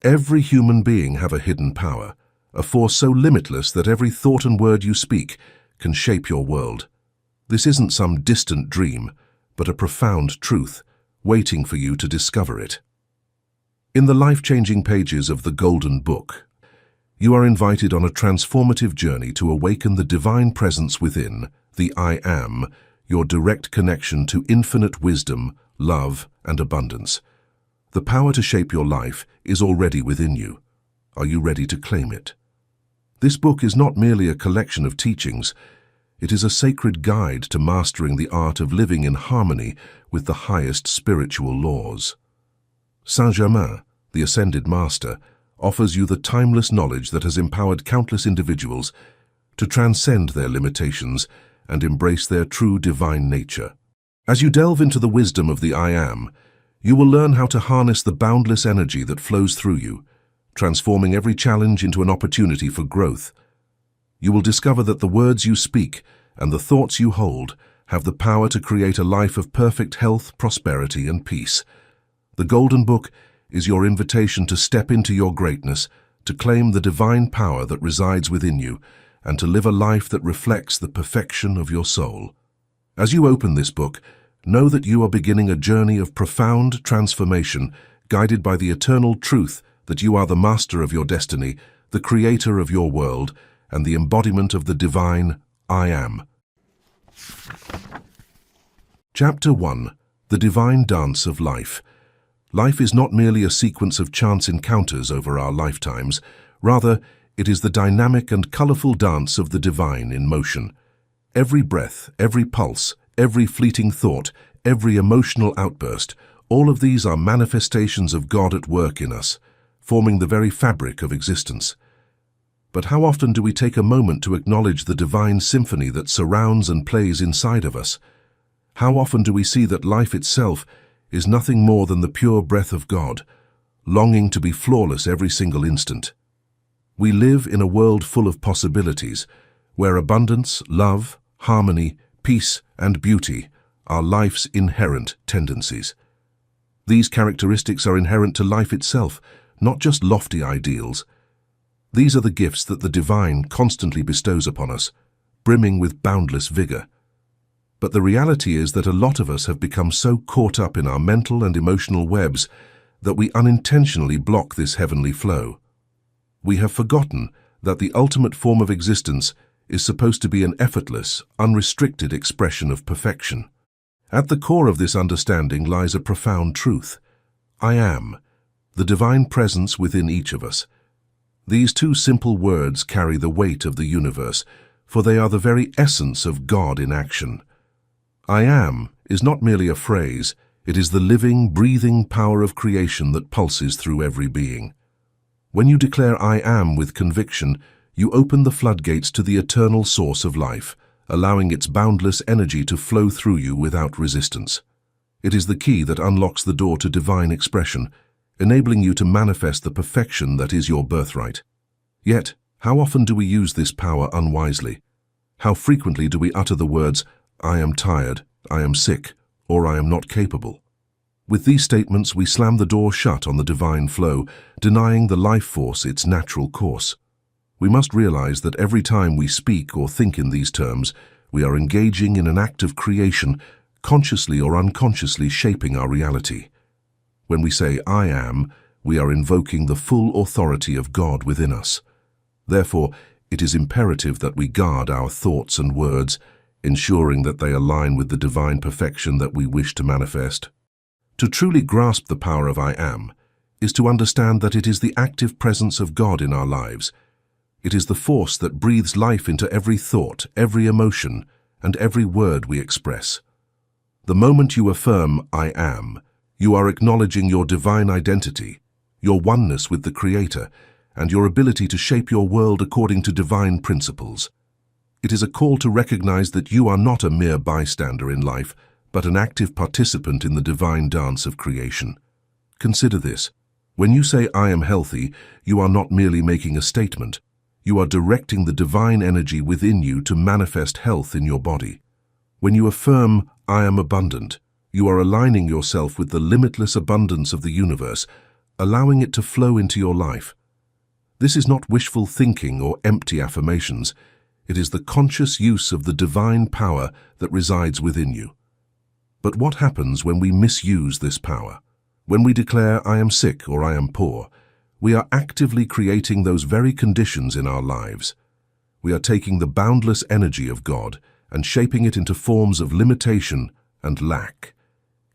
Every human being have a hidden power, a force so limitless that every thought and word you speak can shape your world. This isn't some distant dream, but a profound truth, waiting for you to discover it. In the life-changing pages of the Golden Book, you are invited on a transformative journey to awaken the divine presence within, the I Am, your direct connection to infinite wisdom, love, and abundance. The power to shape your life is already within you. Are you ready to claim it? This book is not merely a collection of teachings. It is a sacred guide to mastering the art of living in harmony with the highest spiritual laws. Saint-Germain, the Ascended Master, offers you the timeless knowledge that has empowered countless individuals to transcend their limitations and embrace their true divine nature. As you delve into the wisdom of the I Am, you will learn how to harness the boundless energy that flows through you, transforming every challenge into an opportunity for growth. You will discover that the words you speak and the thoughts you hold have the power to create a life of perfect health, prosperity, and peace. The Golden Book is your invitation to step into your greatness, to claim the divine power that resides within you, and to live a life that reflects the perfection of your soul. As you open this book, know that you are beginning a journey of profound transformation, guided by the eternal truth that you are the master of your destiny, the creator of your world, and the embodiment of the divine I Am. Chapter 1. The Divine Dance of Life. Life is not merely a sequence of chance encounters over our lifetimes. Rather, it is the dynamic and colorful dance of the divine in motion. Every breath, every pulse, every fleeting thought, every emotional outburst, all of these are manifestations of God at work in us, forming the very fabric of existence. But how often do we take a moment to acknowledge the divine symphony that surrounds and plays inside of us? How often do we see that life itself is nothing more than the pure breath of God, longing to be flawless every single instant? We live in a world full of possibilities, where abundance, love, harmony, peace, and beauty are life's inherent tendencies. These characteristics are inherent to life itself, not just lofty ideals. These are the gifts that the divine constantly bestows upon us, brimming with boundless vigor. But the reality is that a lot of us have become so caught up in our mental and emotional webs that we unintentionally block this heavenly flow. We have forgotten that the ultimate form of existence is supposed to be an effortless, unrestricted expression of perfection. At the core of this understanding lies a profound truth. I Am, the divine presence within each of us. These two simple words carry the weight of the universe, for they are the very essence of God in action. I Am is not merely a phrase, it is the living, breathing power of creation that pulses through every being. When you declare I Am with conviction, you open the floodgates to the eternal source of life, allowing its boundless energy to flow through you without resistance. It is the key that unlocks the door to divine expression, enabling you to manifest the perfection that is your birthright. Yet, how often do we use this power unwisely? How frequently do we utter the words, I am tired, I am sick, or I am not capable? With these statements, we slam the door shut on the divine flow, denying the life force its natural course. We must realize that every time we speak or think in these terms, we are engaging in an act of creation, consciously or unconsciously shaping our reality. When we say, I am, we are invoking the full authority of God within us. Therefore, it is imperative that we guard our thoughts and words, ensuring that they align with the divine perfection that we wish to manifest. To truly grasp the power of I Am is to understand that it is the active presence of God in our lives. It is the force that breathes life into every thought, every emotion, and every word we express. The moment you affirm I Am, you are acknowledging your divine identity, your oneness with the Creator, and your ability to shape your world according to divine principles. It is a call to recognize that you are not a mere bystander in life, but an active participant in the divine dance of creation. Consider this. When you say, I am healthy, you are not merely making a statement. You are directing the divine energy within you to manifest health in your body. When you affirm, I am abundant, you are aligning yourself with the limitless abundance of the universe, allowing it to flow into your life. This is not wishful thinking or empty affirmations. It is the conscious use of the divine power that resides within you. But what happens when we misuse this power? When we declare, "I am sick" or "I am poor," we are actively creating those very conditions in our lives. We are taking the boundless energy of God and shaping it into forms of limitation and lack.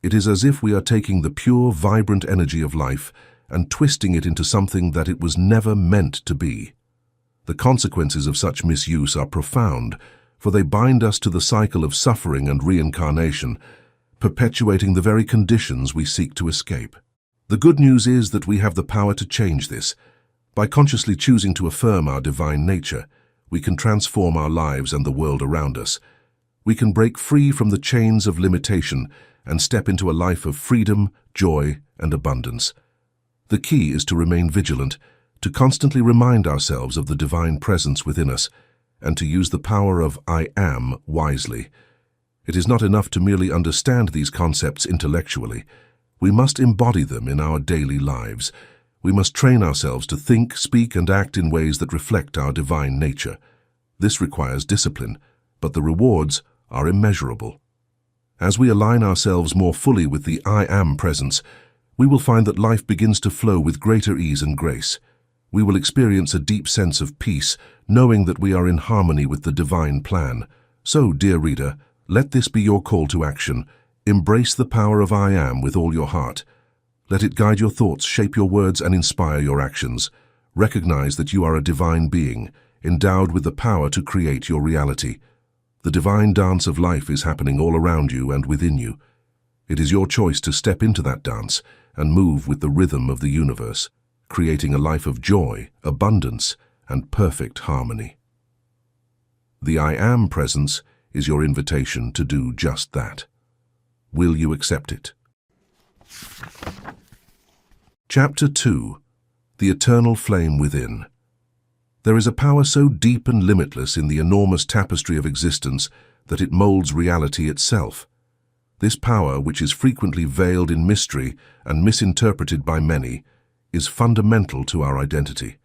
It is as if we are taking the pure, vibrant energy of life and twisting it into something that it was never meant to be. The consequences of such misuse are profound, for they bind us to the cycle of suffering and reincarnation, perpetuating the very conditions we seek to escape. The good news is that we have the power to change this. By consciously choosing to affirm our divine nature, we can transform our lives and the world around us. We can break free from the chains of limitation and step into a life of freedom, joy, and abundance. The key is to remain vigilant, to constantly remind ourselves of the divine presence within us, and to use the power of "I am" wisely. It is not enough to merely understand these concepts intellectually. We must embody them in our daily lives. We must train ourselves to think, speak, and act in ways that reflect our divine nature. This requires discipline, but the rewards are immeasurable. As we align ourselves more fully with the "I am" presence, we will find that life begins to flow with greater ease and grace. We will experience a deep sense of peace, knowing that we are in harmony with the divine plan. So, dear reader, let this be your call to action. Embrace the power of "I am" with all your heart. Let it guide your thoughts, shape your words, and inspire your actions. Recognize that you are a divine being, endowed with the power to create your reality. The divine dance of life is happening all around you and within you. It is your choice to step into that dance and move with the rhythm of the universe, creating a life of joy, abundance, and perfect harmony. The "I am" presence is your invitation to do just that. Will you accept it? Chapter 2. The Eternal Flame Within. There is a power so deep and limitless in the enormous tapestry of existence that it molds reality itself. This power, which is frequently veiled in mystery and misinterpreted by many, is fundamental to our identity.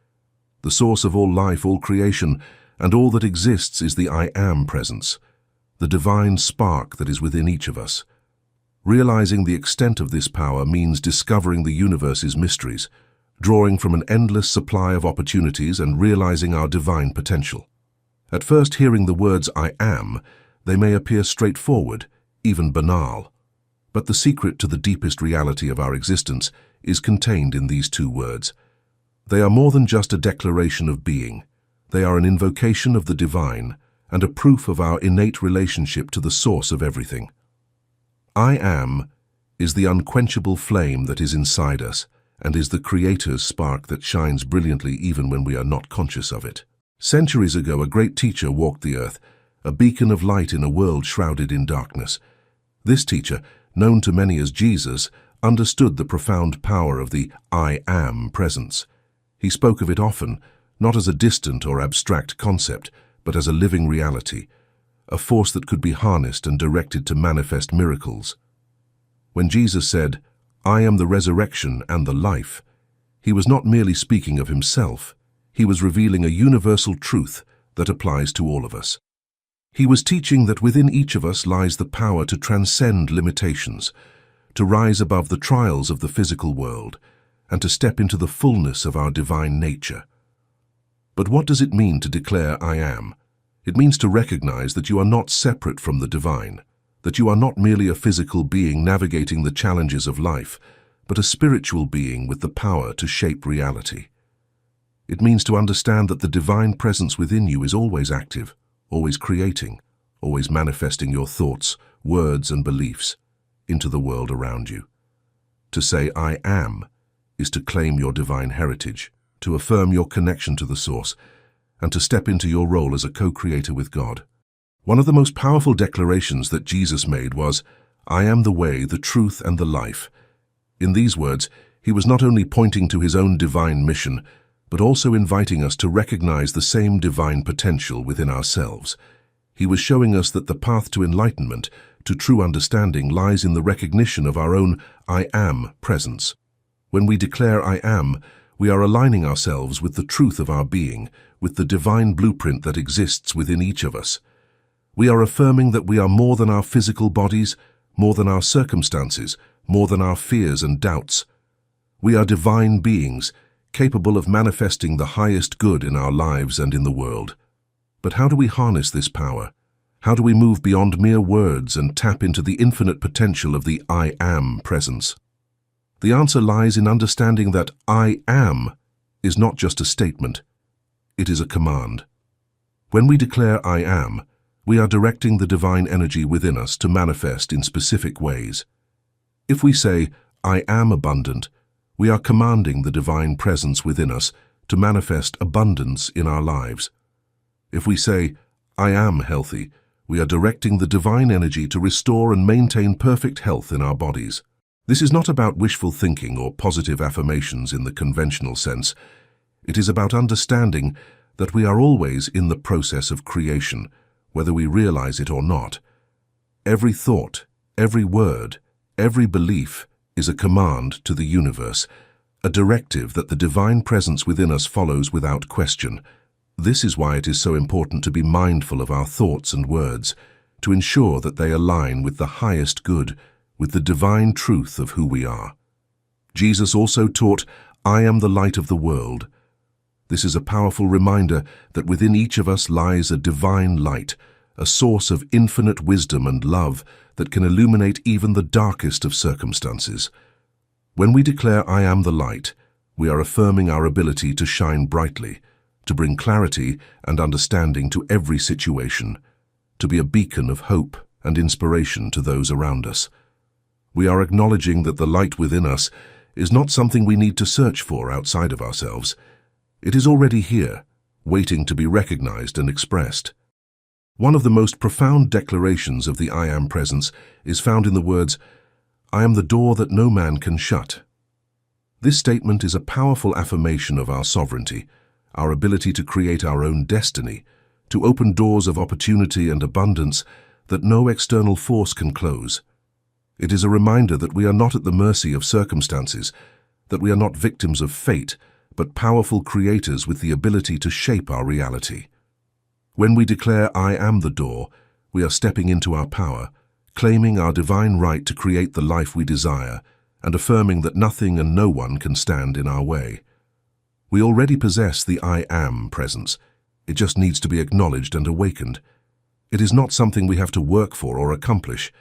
The source of all life, all creation, and all that exists is the "I am" presence, the divine spark that is within each of us. Realizing the extent of this power means discovering the universe's mysteries, drawing from an endless supply of opportunities and realizing our divine potential. At first, hearing the words "I am," they may appear straightforward, even banal. But the secret to the deepest reality of our existence is contained in these two words. They are more than just a declaration of being. They are an invocation of the divine and a proof of our innate relationship to the source of everything. "I am" is the unquenchable flame that is inside us, and is the Creator's spark that shines brilliantly even when we are not conscious of it. Centuries ago, a great teacher walked the earth, a beacon of light in a world shrouded in darkness. This teacher, known to many as Jesus, understood the profound power of the "I am" presence. He spoke of it often, not as a distant or abstract concept, but as a living reality, a force that could be harnessed and directed to manifest miracles. When Jesus said, "I am the resurrection and the life," he was not merely speaking of himself. He was revealing a universal truth that applies to all of us. He was teaching that within each of us lies the power to transcend limitations, to rise above the trials of the physical world, and to step into the fullness of our divine nature. But what does it mean to declare "I am"? It means to recognize that you are not separate from the divine, that you are not merely a physical being navigating the challenges of life, but a spiritual being with the power to shape reality. It means to understand that the divine presence within you is always active, always creating, always manifesting your thoughts, words, and beliefs into the world around you. To say "I am" is to claim your divine heritage, to affirm your connection to the source, and to step into your role as a co-creator with God. One of the most powerful declarations that Jesus made was, "I am the way, the truth, and the life." In these words, he was not only pointing to his own divine mission, but also inviting us to recognize the same divine potential within ourselves. He was showing us that the path to enlightenment, to true understanding, lies in the recognition of our own "I am" presence. When we declare I am, we are aligning ourselves with the truth of our being, with the divine blueprint that exists within each of us. We are affirming that we are more than our physical bodies, more than our circumstances, more than our fears and doubts. We are divine beings, capable of manifesting the highest good in our lives and in the world. But how do we harness this power? How do we move beyond mere words and tap into the infinite potential of the I am presence? The answer lies in understanding that I am is not just a statement, it is a command. When we declare I am, we are directing the divine energy within us to manifest in specific ways. If we say, I am abundant, we are commanding the divine presence within us to manifest abundance in our lives. If we say, I am healthy, we are directing the divine energy to restore and maintain perfect health in our bodies. This is not about wishful thinking or positive affirmations in the conventional sense. It is about understanding that we are always in the process of creation, whether we realize it or not. Every thought, every word, every belief is a command to the universe, a directive that the divine presence within us follows without question. This is why it is so important to be mindful of our thoughts and words, to ensure that they align with the highest good, with the divine truth of who we are. Jesus also taught, I am the light of the world. This is a powerful reminder that within each of us lies a divine light, a source of infinite wisdom and love that can illuminate even the darkest of circumstances. When we declare I am the light, we are affirming our ability to shine brightly, to bring clarity and understanding to every situation, to be a beacon of hope and inspiration to those around us. We are acknowledging that the light within us is not something we need to search for outside of ourselves. It is already here, waiting to be recognized and expressed. One of the most profound declarations of the I am presence is found in the words, I am the door that no man can shut. This statement is a powerful affirmation of our sovereignty, our ability to create our own destiny, to open doors of opportunity and abundance that no external force can close. It is a reminder that we are not at the mercy of circumstances, that we are not victims of fate, but powerful creators with the ability to shape our reality. When we declare I am the door, we are stepping into our power, claiming our divine right to create the life we desire, and affirming that nothing and no one can stand in our way. We already possess the I am presence. It just needs to be acknowledged and awakened. It is not something we have to work for or accomplish.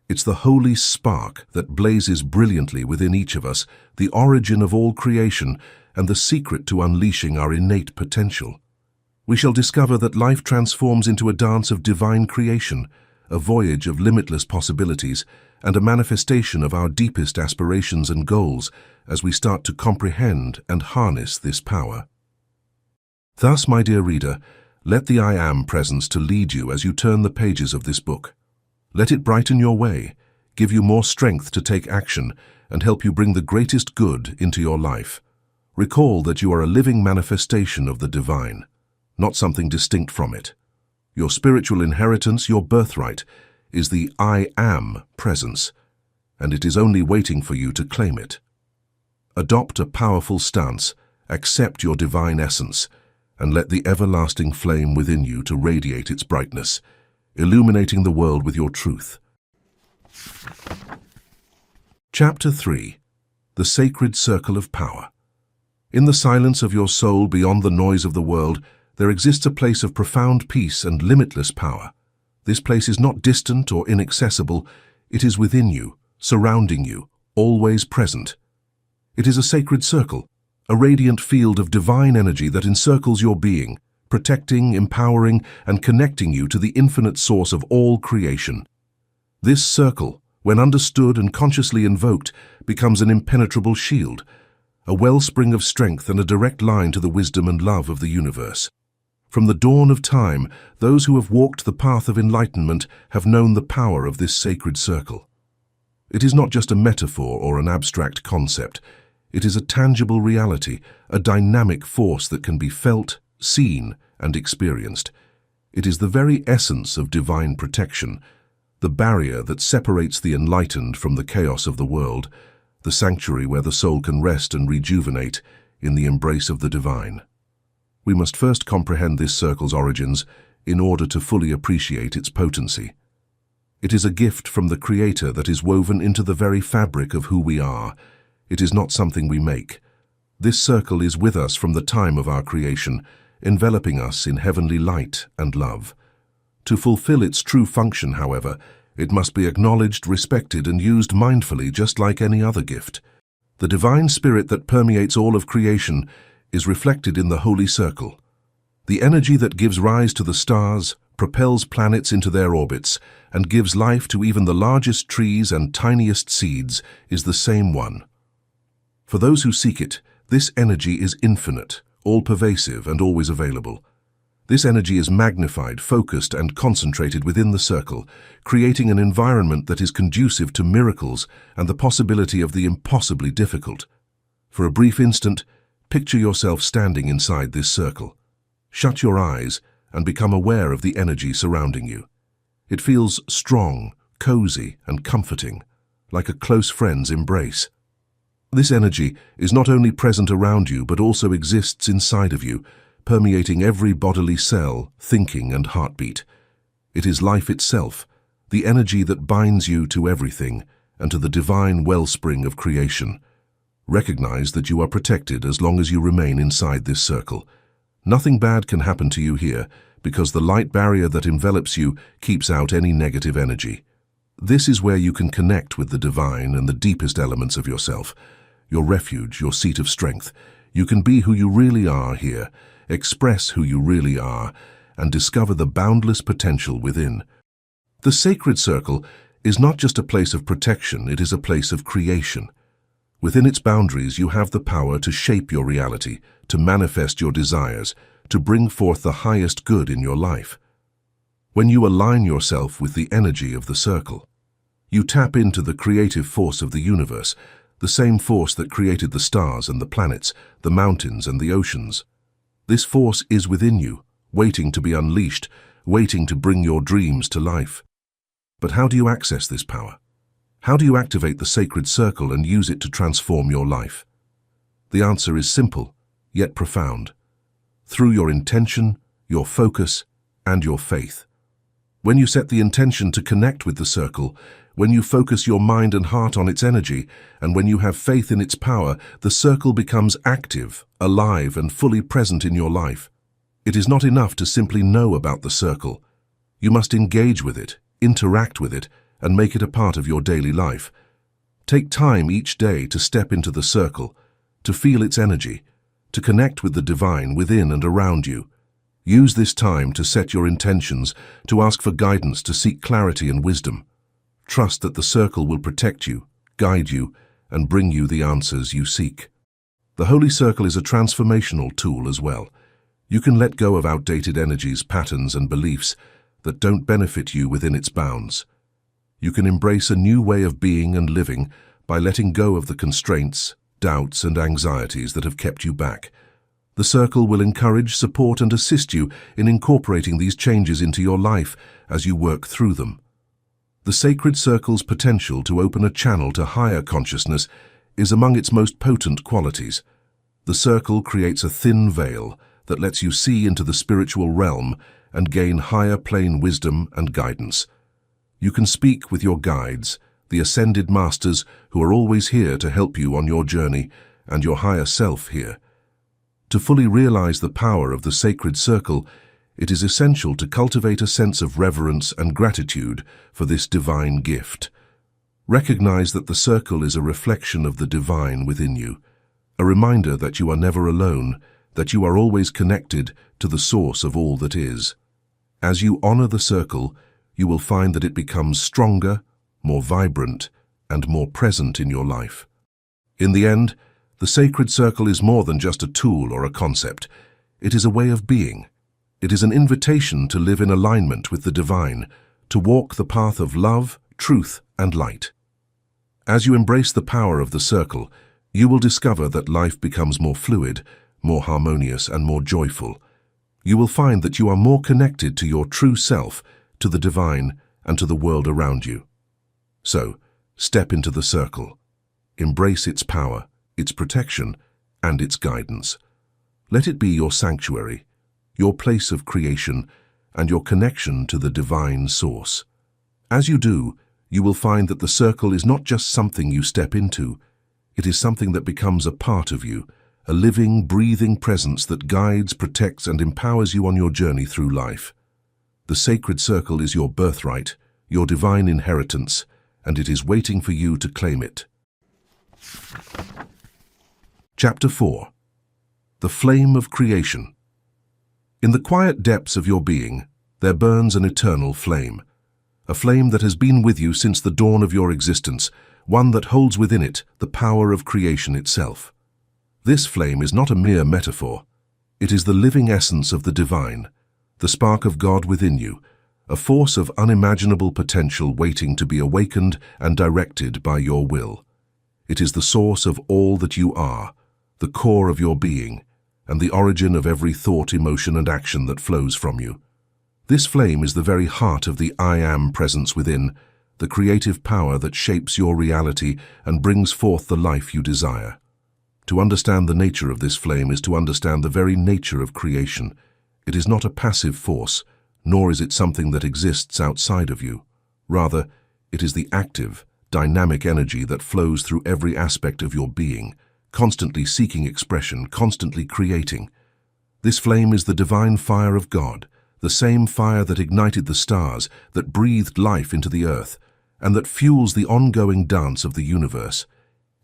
It's the holy spark that blazes brilliantly within each of us, the origin of all creation, and the secret to unleashing our innate potential. We shall discover that life transforms into a dance of divine creation, a voyage of limitless possibilities, and a manifestation of our deepest aspirations and goals as we start to comprehend and harness this power. Thus, my dear reader, let the I am presence to lead you as you turn the pages of this book. Let it brighten your way, give you more strength to take action, and help you bring the greatest good into your life. Recall that you are a living manifestation of the divine, not something distinct from it. Your spiritual inheritance, your birthright, is the I am presence, and it is only waiting for you to claim it. Adopt a powerful stance, accept your divine essence, and let the everlasting flame within you to radiate its brightness, illuminating the world with your truth. Chapter 3. The Sacred Circle of Power. In the silence of your soul beyond the noise of the world, there exists a place of profound peace and limitless power. This place is not distant or inaccessible, it is within you, surrounding you, always present. It is a sacred circle, a radiant field of divine energy that encircles your being, protecting, empowering, and connecting you to the infinite source of all creation. This circle, when understood and consciously invoked, becomes an impenetrable shield, a wellspring of strength and a direct line to the wisdom and love of the universe. From the dawn of time, those who have walked the path of enlightenment have known the power of this sacred circle. It is not just a metaphor or an abstract concept. It is a tangible reality, a dynamic force that can be felt, seen, and experienced. It is the very essence of divine protection, the barrier that separates the enlightened from the chaos of the world, the sanctuary where the soul can rest and rejuvenate in the embrace of the divine. We must first comprehend this circle's origins in order to fully appreciate its potency. It is a gift from the Creator that is woven into the very fabric of who we are. It is not something we make. This circle is with us from the time of our creation, enveloping us in heavenly light and love. To fulfill its true function, however, it must be acknowledged, respected, and used mindfully, just like any other gift. The divine spirit that permeates all of creation is reflected in the holy circle. The energy that gives rise to the stars, propels planets into their orbits, and gives life to even the largest trees and tiniest seeds is the same one. For those who seek it, this energy is infinite, all-pervasive, and always available. This energy is magnified, focused, and concentrated within the circle, creating an environment that is conducive to miracles and the possibility of the impossibly difficult. For a brief instant, picture yourself standing inside this circle. Shut your eyes and become aware of the energy surrounding you. It feels strong, cozy, and comforting, like a close friend's embrace. This energy is not only present around you but also exists inside of you, permeating every bodily cell, thinking, and heartbeat. It is life itself, the energy that binds you to everything and to the divine wellspring of creation. Recognize that you are protected as long as you remain inside this circle. Nothing bad can happen to you here because the light barrier that envelops you keeps out any negative energy. This is where you can connect with the divine and the deepest elements of yourself, your refuge, your seat of strength. You can be who you really are here, express who you really are, and discover the boundless potential within. The sacred circle is not just a place of protection, it is a place of creation. Within its boundaries, you have the power to shape your reality, to manifest your desires, to bring forth the highest good in your life. When you align yourself with the energy of the circle, you tap into the creative force of the universe, the same force that created the stars and the planets, the mountains and the oceans. This force is within you, waiting to be unleashed, waiting to bring your dreams to life. But how do you access this power? How do you activate the sacred circle and use it to transform your life? The answer is simple, yet profound. Through your intention, your focus, and your faith. When you set the intention to connect with the circle, when you focus your mind and heart on its energy, and when you have faith in its power, the circle becomes active, alive, and fully present in your life. It is not enough to simply know about the circle. You must engage with it, interact with it, and make it a part of your daily life. Take time each day to step into the circle, to feel its energy, to connect with the divine within and around you. Use this time to set your intentions, to ask for guidance, to seek clarity and wisdom. Trust that the circle will protect you, guide you, and bring you the answers you seek. The Holy Circle is a transformational tool as well. You can let go of outdated energies, patterns, and beliefs that don't benefit you within its bounds. You can embrace a new way of being and living by letting go of the constraints, doubts, and anxieties that have kept you back. The circle will encourage, support, and assist you in incorporating these changes into your life as you work through them. The sacred circle's potential to open a channel to higher consciousness is among its most potent qualities. The circle creates a thin veil that lets you see into the spiritual realm and gain higher plane wisdom and guidance. You can speak with your guides, the ascended masters who are always here to help you on your journey, and your higher self here. To fully realize the power of the sacred circle, it is essential to cultivate a sense of reverence and gratitude for this divine gift. Recognize that the circle is a reflection of the divine within you, a reminder that you are never alone, that you are always connected to the source of all that is. As you honor the circle, you will find that it becomes stronger, more vibrant, and more present in your life. In the end, the sacred circle is more than just a tool or a concept. It is a way of being. It is an invitation to live in alignment with the divine, to walk the path of love, truth, and light. As you embrace the power of the circle, you will discover that life becomes more fluid, more harmonious, and more joyful. You will find that you are more connected to your true self, to the divine, and to the world around you. So, step into the circle. embrace its power, its protection, and its guidance. Let it be your sanctuary, your place of creation, and your connection to the divine source. As you do, you will find that the circle is not just something you step into, it is something that becomes a part of you, a living, breathing presence that guides, protects, and empowers you on your journey through life. The sacred circle is your birthright, your divine inheritance, and it is waiting for you to claim it. Chapter 4. The Flame of Creation. In the quiet depths of your being, there burns an eternal flame, a flame that has been with you since the dawn of your existence, one that holds within it the power of creation itself. This flame is not a mere metaphor. It is the living essence of the divine, the spark of God within you, a force of unimaginable potential waiting to be awakened and directed by your will. It is the source of all that you are, the core of your being, and the origin of every thought, emotion, and action that flows from you. This flame is the very heart of the I Am presence within, the creative power that shapes your reality and brings forth the life you desire. To understand the nature of this flame is to understand the very nature of creation. It is not a passive force, nor is it something that exists outside of you. Rather, it is the active, dynamic energy that flows through every aspect of your being, constantly seeking expression, constantly creating. This flame is the divine fire of God, the same fire that ignited the stars, that breathed life into the earth, and that fuels the ongoing dance of the universe.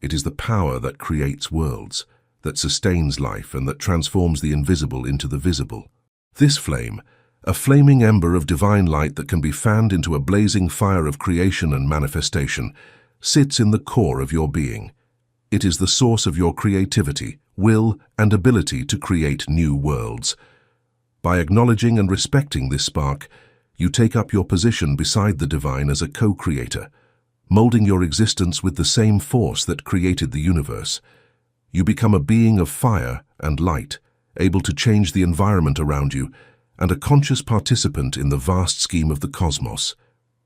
It is the power that creates worlds, that sustains life, and that transforms the invisible into the visible. This flame, a flaming ember of divine light that can be fanned into a blazing fire of creation and manifestation, sits in the core of your being. It is the source of your creativity, will, and ability to create new worlds. By acknowledging and respecting this spark, you take up your position beside the divine as a co-creator, molding your existence with the same force that created the universe. You become a being of fire and light, able to change the environment around you, and a conscious participant in the vast scheme of the cosmos.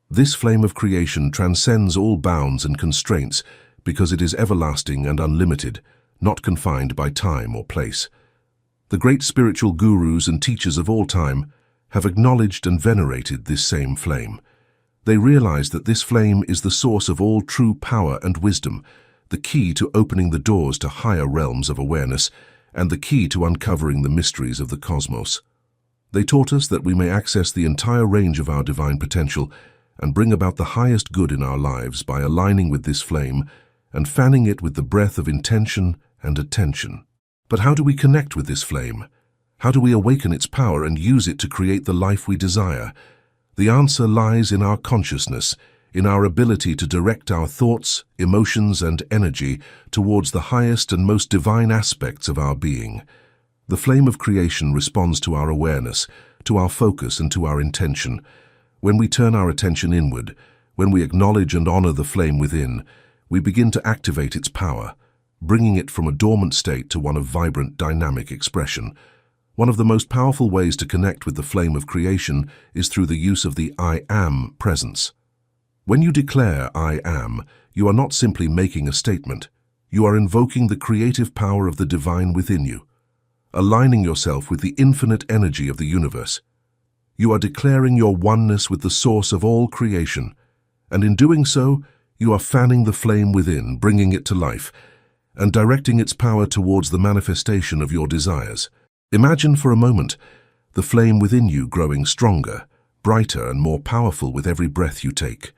This flame of creation transcends all bounds and constraints because it is everlasting and unlimited, not confined by time or place. The great spiritual gurus and teachers of all time have acknowledged and venerated this same flame. They realize that this flame is the source of all true power and wisdom, the key to opening the doors to higher realms of awareness, and the key to uncovering the mysteries of the cosmos. They taught us that we may access the entire range of our divine potential and bring about the highest good in our lives by aligning with this flame and fanning it with the breath of intention and attention. But how do we connect with this flame? How do we awaken its power and use it to create the life we desire? The answer lies in our consciousness, in our ability to direct our thoughts, emotions, and energy towards the highest and most divine aspects of our being. The flame of creation responds to our awareness, to our focus, and to our intention. When we turn our attention inward, when we acknowledge and honor the flame within, we begin to activate its power, bringing it from a dormant state to one of vibrant, dynamic expression. One of the most powerful ways to connect with the flame of creation is through the use of the I Am presence. When you declare I Am, you are not simply making a statement. You are invoking the creative power of the divine within you, aligning yourself with the infinite energy of the universe. You are declaring your oneness with the source of all creation, and in doing so, you are fanning the flame within, bringing it to life, and directing its power towards the manifestation of your desires. Imagine for a moment the flame within you growing stronger, brighter, and more powerful with every breath you take.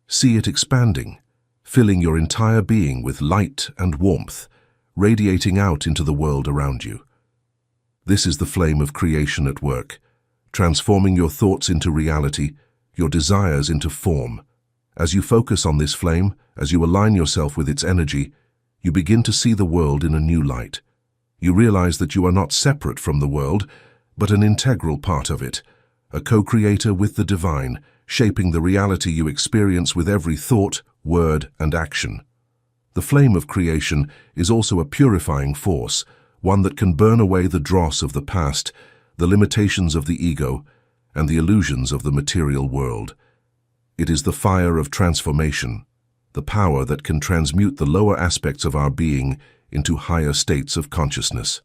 See it expanding, filling your entire being with light and warmth, radiating out into the world around you. This is the flame of creation at work, transforming your thoughts into reality, your desires into form. As you focus on this flame, as you align yourself with its energy, you begin to see the world in a new light. You realize that you are not separate from the world, but an integral part of it, a co-creator with the divine, shaping the reality you experience with every thought, word, and action. The flame of creation is also a purifying force, one that can burn away the dross of the past, the limitations of the ego, and the illusions of the material world. It is the fire of transformation, the power that can transmute the lower aspects of our being into higher states of consciousness.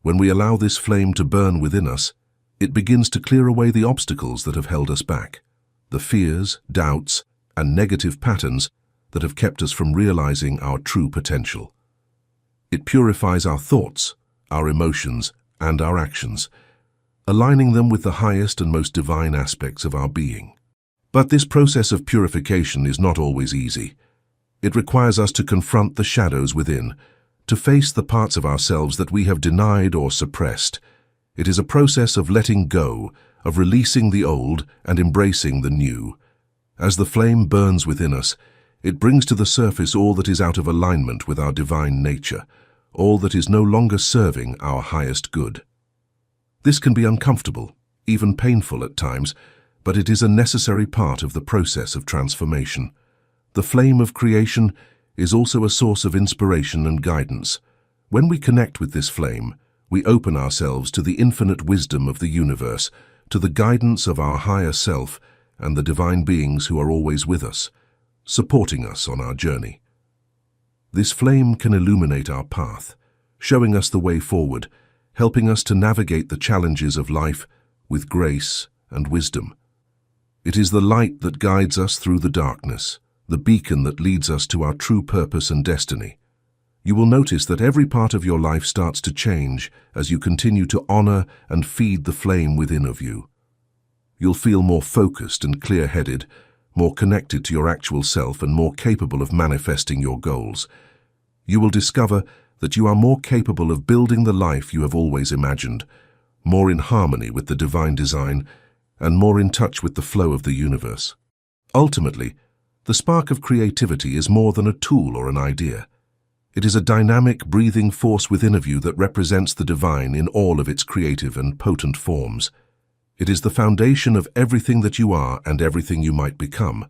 When we allow this flame to burn within us, it begins to clear away the obstacles that have held us back, the fears, doubts, and negative patterns that have kept us from realizing our true potential. It purifies our thoughts, our emotions, and our actions, aligning them with the highest and most divine aspects of our being. But this process of purification is not always easy. It requires us to confront the shadows within, to face the parts of ourselves that we have denied or suppressed. It is a process of letting go, of releasing the old and embracing the new. As the flame burns within us, it brings to the surface all that is out of alignment with our divine nature, all that is no longer serving our highest good. This can be uncomfortable, even painful at times, but it is a necessary part of the process of transformation. The flame of creation is also a source of inspiration and guidance. When we connect with this flame, we open ourselves to the infinite wisdom of the universe, to the guidance of our higher self and the divine beings who are always with us, supporting us on our journey. This flame can illuminate our path, showing us the way forward, helping us to navigate the challenges of life with grace and wisdom. It is the light that guides us through the darkness, the beacon that leads us to our true purpose and destiny. You will notice that every part of your life starts to change as you continue to honor and feed the flame within of you. You'll feel more focused and clear-headed, more connected to your actual self and more capable of manifesting your goals. You will discover that you are more capable of building the life you have always imagined, more in harmony with the divine design, and more in touch with the flow of the universe. Ultimately, the spark of creativity is more than a tool or an idea. It is a dynamic, breathing force within of you that represents the divine in all of its creative and potent forms. It is the foundation of everything that you are and everything you might become.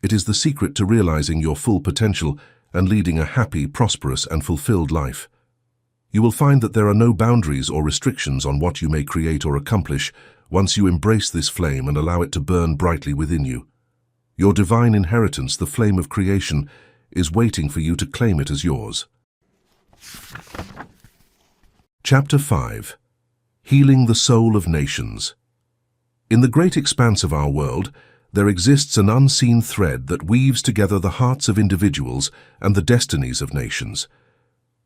It is the secret to realizing your full potential and leading a happy, prosperous, and fulfilled life. You will find that there are no boundaries or restrictions on what you may create or accomplish once you embrace this flame and allow it to burn brightly within you. Your divine inheritance, the flame of creation, is waiting for you to claim it as yours. Chapter 5. Healing the Soul of Nations. In the great expanse of our world, there exists an unseen thread that weaves together the hearts of individuals and the destinies of nations.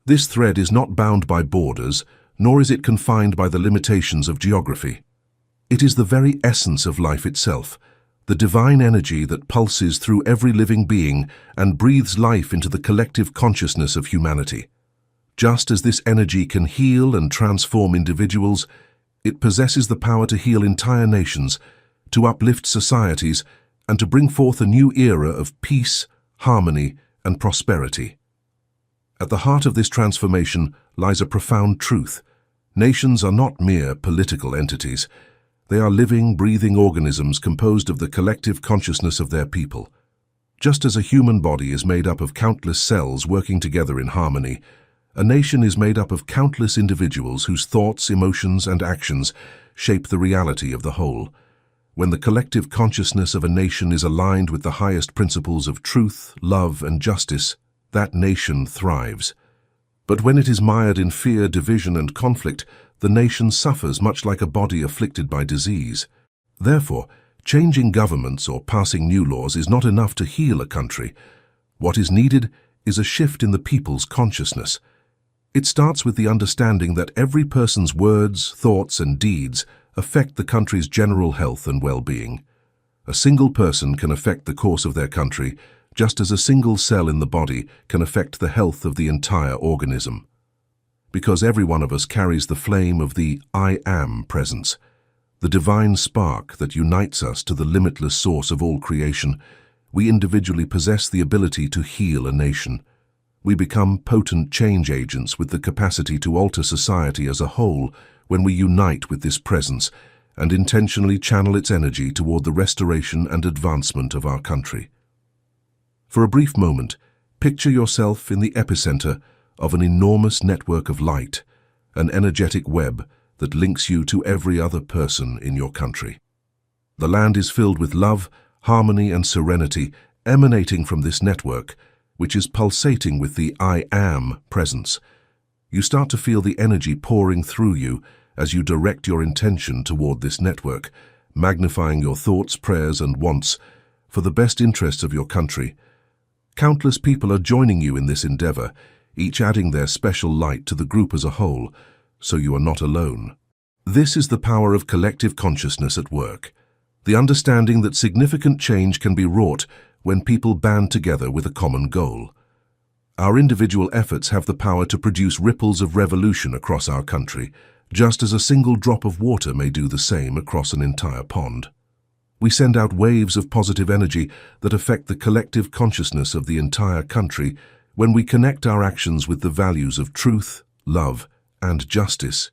This thread is not bound by borders, nor is it confined by the limitations of geography. It is the very essence of life itself, the divine energy that pulses through every living being and breathes life into the collective consciousness of humanity. Just as this energy can heal and transform individuals, it possesses the power to heal entire nations, to uplift societies, and to bring forth a new era of peace, harmony, and prosperity. At the heart of this transformation lies a profound truth. Nations are not mere political entities. They are living, breathing organisms composed of the collective consciousness of their people. Just as a human body is made up of countless cells working together in harmony, a nation is made up of countless individuals whose thoughts, emotions, and actions shape the reality of the whole. When the collective consciousness of a nation is aligned with the highest principles of truth, love, and justice, that nation thrives. But when it is mired in fear, division, and conflict, the nation suffers much like a body afflicted by disease. Therefore, changing governments or passing new laws is not enough to heal a country. What is needed is a shift in the people's consciousness. It starts with the understanding that every person's words, thoughts, and deeds affect the country's general health and well-being. A single person can affect the course of their country, just as a single cell in the body can affect the health of the entire organism. Because every one of us carries the flame of the I Am presence, the divine spark that unites us to the limitless source of all creation, we individually possess the ability to heal a nation. We become potent change agents with the capacity to alter society as a whole when we unite with this presence and intentionally channel its energy toward the restoration and advancement of our country. For a brief moment, picture yourself in the epicenter of an enormous network of light, an energetic web that links you to every other person in your country. The land is filled with love, harmony, and serenity, emanating from this network, which is pulsating with the I Am presence. You start to feel the energy pouring through you as you direct your intention toward this network, magnifying your thoughts, prayers, and wants for the best interests of your country. Countless people are joining you in this endeavor, each adding their special light to the group as a whole, so you are not alone. This is the power of collective consciousness at work, the understanding that significant change can be wrought when people band together with a common goal. Our individual efforts have the power to produce ripples of revolution across our country, just as a single drop of water may do the same across an entire pond. We send out waves of positive energy that affect the collective consciousness of the entire country when we connect our actions with the values of truth, love, and justice,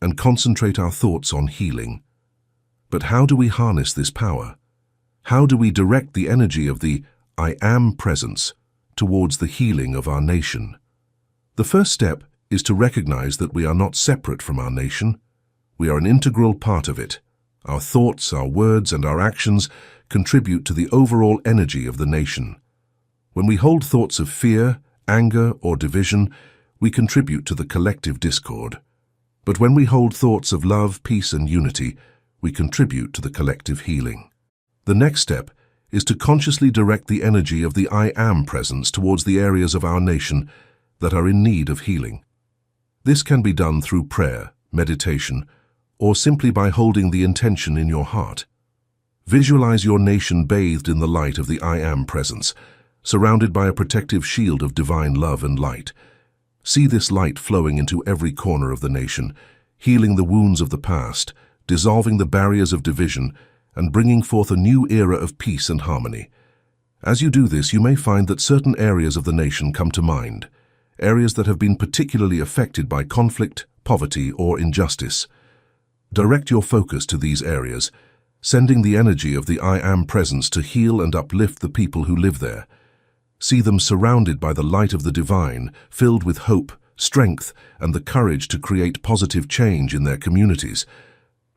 and concentrate our thoughts on healing. But how do we harness this power? How do we direct the energy of the I Am presence towards the healing of our nation? The first step is to recognize that we are not separate from our nation. We are an integral part of it. Our thoughts, our words, and our actions contribute to the overall energy of the nation. When we hold thoughts of fear, anger, or division, we contribute to the collective discord. But when we hold thoughts of love, peace, and unity, we contribute to the collective healing. The next step is to consciously direct the energy of the I Am presence towards the areas of our nation that are in need of healing. This can be done through prayer, meditation, or simply by holding the intention in your heart. Visualize your nation bathed in the light of the I Am presence, surrounded by a protective shield of divine love and light. See this light flowing into every corner of the nation, healing the wounds of the past, dissolving the barriers of division, and bringing forth a new era of peace and harmony. As you do this, you may find that certain areas of the nation come to mind, areas that have been particularly affected by conflict, poverty, or injustice. Direct your focus to these areas, sending the energy of the I Am presence to heal and uplift the people who live there. See them surrounded by the light of the divine, filled with hope, strength, and the courage to create positive change in their communities.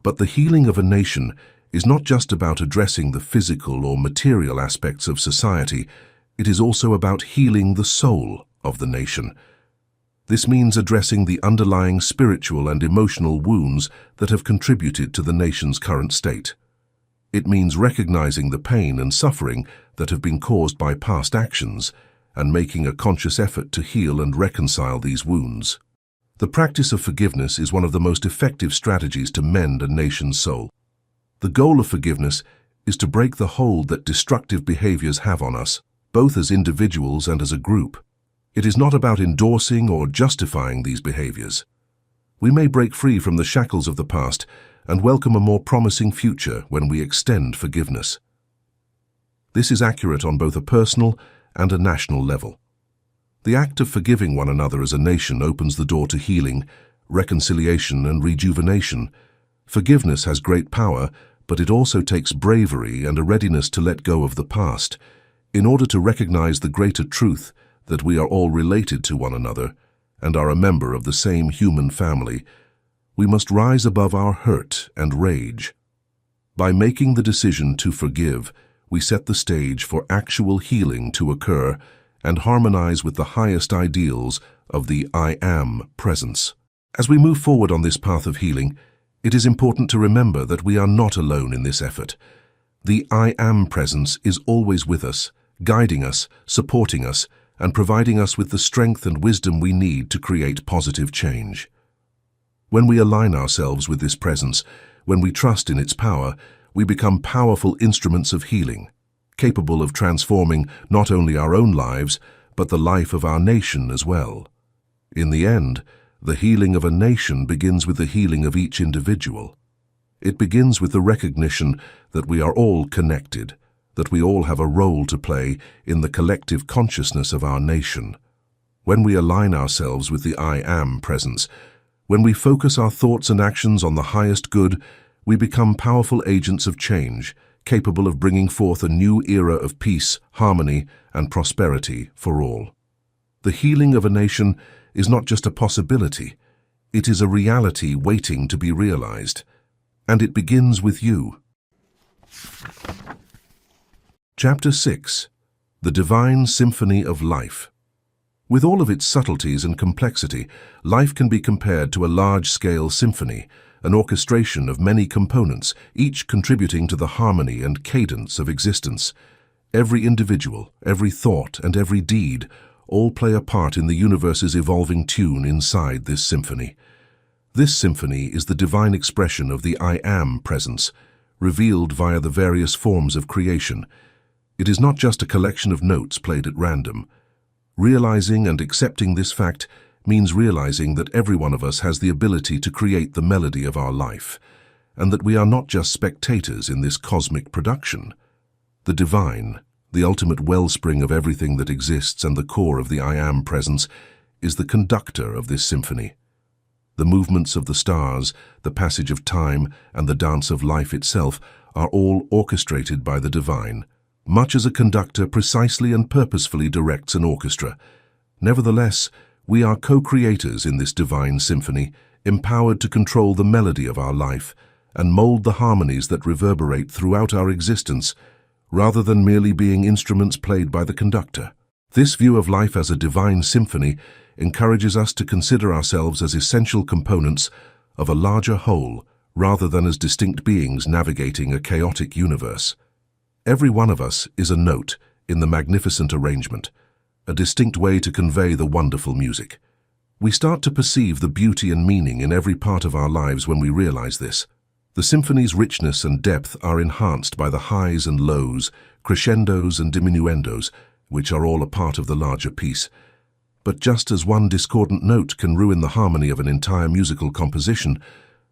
But the healing of a nation is not just about addressing the physical or material aspects of society, it is also about healing the soul of the nation. This means addressing the underlying spiritual and emotional wounds that have contributed to the nation's current state. It means recognizing the pain and suffering that have been caused by past actions and making a conscious effort to heal and reconcile these wounds. The practice of forgiveness is one of the most effective strategies to mend a nation's soul. The goal of forgiveness is to break the hold that destructive behaviors have on us, both as individuals and as a group. It is not about endorsing or justifying these behaviors. We may break free from the shackles of the past and welcome a more promising future when we extend forgiveness. This is accurate on both a personal and a national level. The act of forgiving one another as a nation opens the door to healing, reconciliation, and rejuvenation. Forgiveness has great power, but it also takes bravery and a readiness to let go of the past in order to recognize the greater truth that we are all related to one another and are a member of the same human family. We must rise above our hurt and rage. By making the decision to forgive, we set the stage for actual healing to occur and harmonize with the highest ideals of the I Am presence. As we move forward on this path of healing, it is important to remember that we are not alone in this effort. The I Am presence is always with us, guiding us, supporting us, and providing us with the strength and wisdom we need to create positive change. When we align ourselves with this presence, when we trust in its power, we become powerful instruments of healing, capable of transforming not only our own lives, but the life of our nation as well. In the end, the healing of a nation begins with the healing of each individual. It begins with the recognition that we are all connected, that we all have a role to play in the collective consciousness of our nation. When we align ourselves with the I Am presence, when we focus our thoughts and actions on the highest good, we become powerful agents of change, capable of bringing forth a new era of peace, harmony, and prosperity for all. The healing of a nation is not just a possibility, it is a reality waiting to be realized. And it begins with you. Chapter 6. The divine symphony of life. With all of its subtleties and complexity, life can be compared to a large-scale symphony, an orchestration of many components, each contributing to the harmony and cadence of existence. Every individual, every thought, and every deed all play a part in the universe's evolving tune inside this symphony. This symphony is the divine expression of the I Am presence, revealed via the various forms of creation. It is not just a collection of notes played at random. Realizing and accepting this fact means realizing that every one of us has the ability to create the melody of our life, and that we are not just spectators in this cosmic production. The divine, the ultimate wellspring of everything that exists and the core of the I Am presence, is the conductor of this symphony. The movements of the stars, the passage of time, and the dance of life itself are all orchestrated by the divine, much as a conductor precisely and purposefully directs an orchestra. Nevertheless, we are co-creators in this divine symphony, empowered to control the melody of our life and mold the harmonies that reverberate throughout our existence, rather than merely being instruments played by the conductor. This view of life as a divine symphony encourages us to consider ourselves as essential components of a larger whole, rather than as distinct beings navigating a chaotic universe. Every one of us is a note in the magnificent arrangement, a distinct way to convey the wonderful music. We start to perceive the beauty and meaning in every part of our lives when we realize this. The symphony's richness and depth are enhanced by the highs and lows, crescendos and diminuendos, which are all a part of the larger piece. But just as one discordant note can ruin the harmony of an entire musical composition,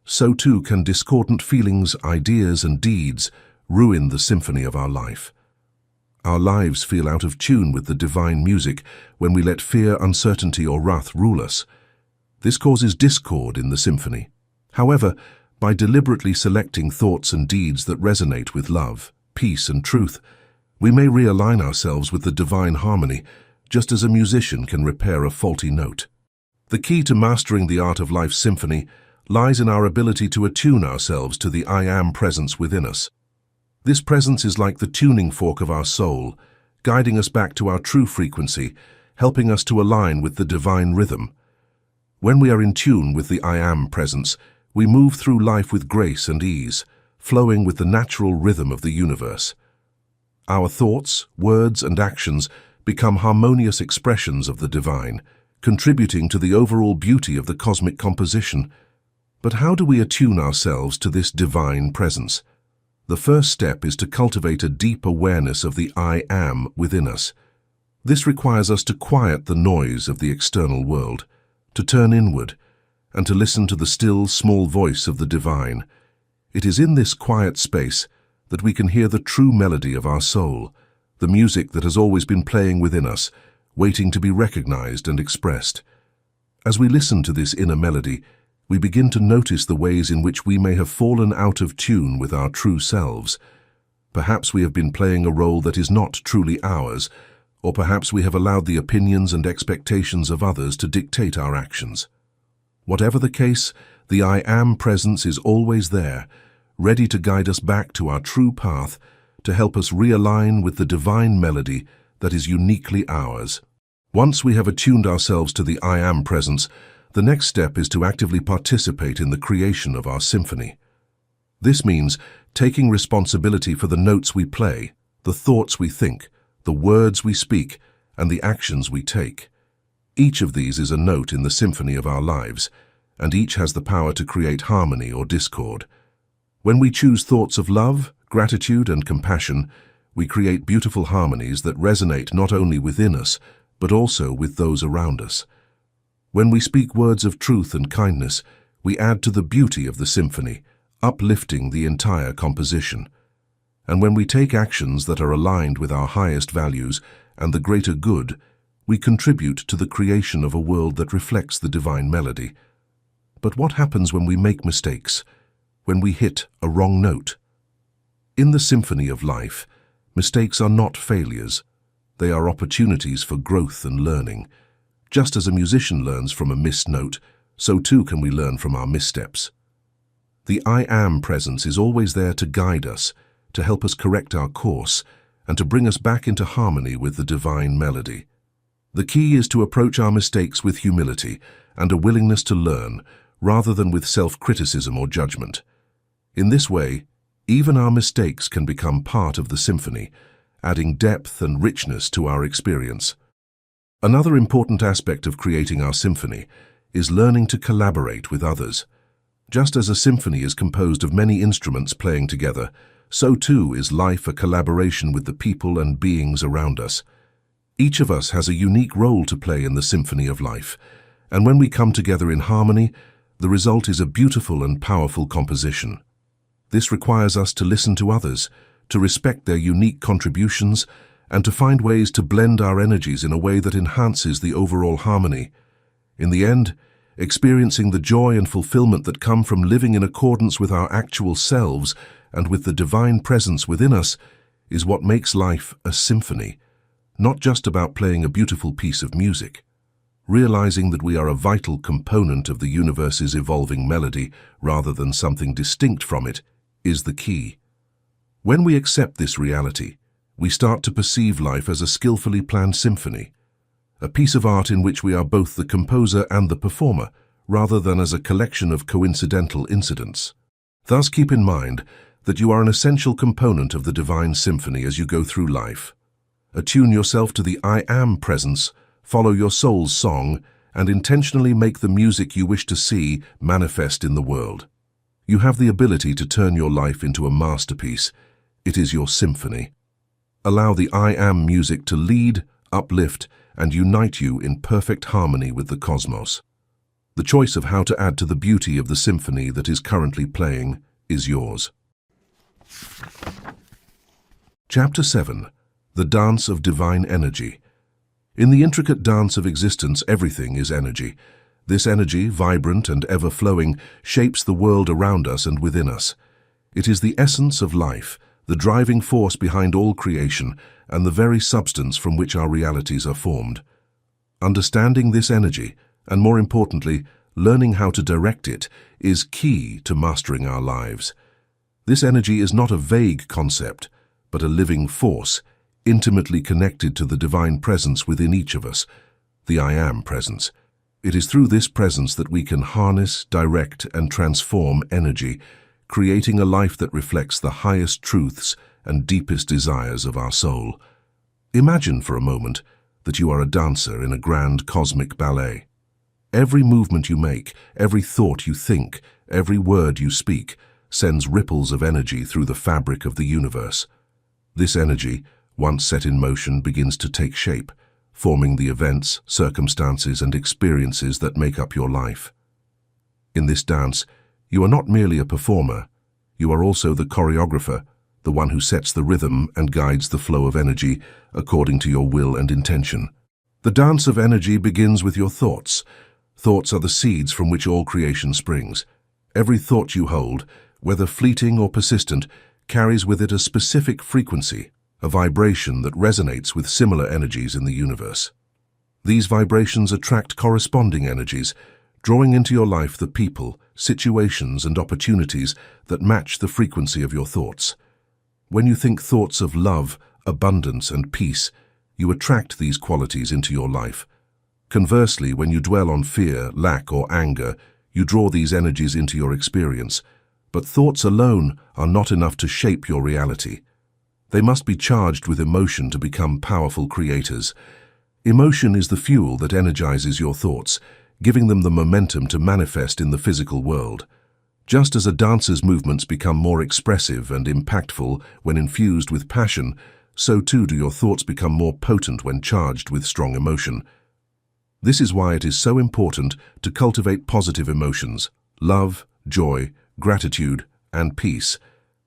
so too can discordant feelings, ideas, and deeds ruin the symphony of our life. Our lives feel out of tune with the divine music when we let fear, uncertainty, or wrath rule us. This causes discord in the symphony. However, by deliberately selecting thoughts and deeds that resonate with love, peace, and truth, we may realign ourselves with the divine harmony, just as a musician can repair a faulty note. The key to mastering the art of life's symphony lies in our ability to attune ourselves to the I Am presence within us. This presence is like the tuning fork of our soul, guiding us back to our true frequency, helping us to align with the divine rhythm. When we are in tune with the I Am presence, we move through life with grace and ease, flowing with the natural rhythm of the universe. Our thoughts, words, and actions become harmonious expressions of the divine, contributing to the overall beauty of the cosmic composition. But how do we attune ourselves to this divine presence? The first step is to cultivate a deep awareness of the I Am within us. This requires us to quiet the noise of the external world, to turn inward, and to listen to the still, small voice of the divine. It is in this quiet space that we can hear the true melody of our soul, the music that has always been playing within us, waiting to be recognized and expressed. As we listen to this inner melody, we begin to notice the ways in which we may have fallen out of tune with our true selves. Perhaps we have been playing a role that is not truly ours, or perhaps we have allowed the opinions and expectations of others to dictate our actions. Whatever the case, the I Am presence is always there, ready to guide us back to our true path, to help us realign with the divine melody that is uniquely ours. Once we have attuned ourselves to the I Am presence, the next step is to actively participate in the creation of our symphony. This means taking responsibility for the notes we play, the thoughts we think, the words we speak, and the actions we take. Each of these is a note in the symphony of our lives, and each has the power to create harmony or discord. When we choose thoughts of love, gratitude, and compassion, we create beautiful harmonies that resonate not only within us, but also with those around us. When we speak words of truth and kindness, we add to the beauty of the symphony, uplifting the entire composition. And when we take actions that are aligned with our highest values and the greater good, we contribute to the creation of a world that reflects the divine melody. But what happens when we make mistakes, when we hit a wrong note? In the symphony of life, mistakes are not failures. They are opportunities for growth and learning. Just as a musician learns from a missed note, so too can we learn from our missteps. The I Am presence is always there to guide us, to help us correct our course, and to bring us back into harmony with the divine melody. The key is to approach our mistakes with humility and a willingness to learn, rather than with self-criticism or judgment. In this way, even our mistakes can become part of the symphony, adding depth and richness to our experience. Another important aspect of creating our symphony is learning to collaborate with others. Just as a symphony is composed of many instruments playing together, so too is life a collaboration with the people and beings around us. Each of us has a unique role to play in the symphony of life, and when we come together in harmony, the result is a beautiful and powerful composition. This requires us to listen to others, to respect their unique contributions, and to find ways to blend our energies in a way that enhances the overall harmony. In the end, experiencing the joy and fulfillment that come from living in accordance with our actual selves and with the divine presence within us is what makes life a symphony, not just about playing a beautiful piece of music. Realizing that we are a vital component of the universe's evolving melody rather than something distinct from it is the key. When we accept this reality, we start to perceive life as a skillfully planned symphony, a piece of art in which we are both the composer and the performer, rather than as a collection of coincidental incidents. Thus, keep in mind that you are an essential component of the divine symphony as you go through life. Attune yourself to the I Am presence, follow your soul's song, and intentionally make the music you wish to see manifest in the world. You have the ability to turn your life into a masterpiece. It is your symphony. Allow the I Am music to lead, uplift, and unite you in perfect harmony with the cosmos. The choice of how to add to the beauty of the symphony that is currently playing is yours. Chapter 7. The Dance of Divine Energy. In the intricate dance of existence, everything is energy. This energy, vibrant and ever-flowing, shapes the world around us and within us. It is the essence of life, the driving force behind all creation, and the very substance from which our realities are formed. Understanding this energy, and more importantly, learning how to direct it, is key to mastering our lives. This energy is not a vague concept, but a living force, intimately connected to the divine presence within each of us, the I Am presence. It is through this presence that we can harness, direct, and transform energy, creating a life that reflects the highest truths and deepest desires of our soul. Imagine for a moment that you are a dancer in a grand cosmic ballet. Every movement you make, every thought you think, every word you speak, sends ripples of energy through the fabric of the universe. This energy, once set in motion, begins to take shape, forming the events, circumstances, and experiences that make up your life. In this dance, you are not merely a performer, you are also the choreographer, the one who sets the rhythm and guides the flow of energy according to your will and intention. The dance of energy begins with your thoughts. Thoughts are the seeds from which all creation springs. Every thought you hold, whether fleeting or persistent, carries with it a specific frequency, a vibration that resonates with similar energies in the universe. These vibrations attract corresponding energies, drawing into your life the people, situations, and opportunities that match the frequency of your thoughts. When you think thoughts of love, abundance, and peace, you attract these qualities into your life. Conversely, when you dwell on fear, lack, or anger, you draw these energies into your experience. But thoughts alone are not enough to shape your reality. They must be charged with emotion to become powerful creators. Emotion is the fuel that energizes your thoughts, giving them the momentum to manifest in the physical world. Just as a dancer's movements become more expressive and impactful when infused with passion, so too do your thoughts become more potent when charged with strong emotion. This is why it is so important to cultivate positive emotions, love, joy, gratitude, and peace,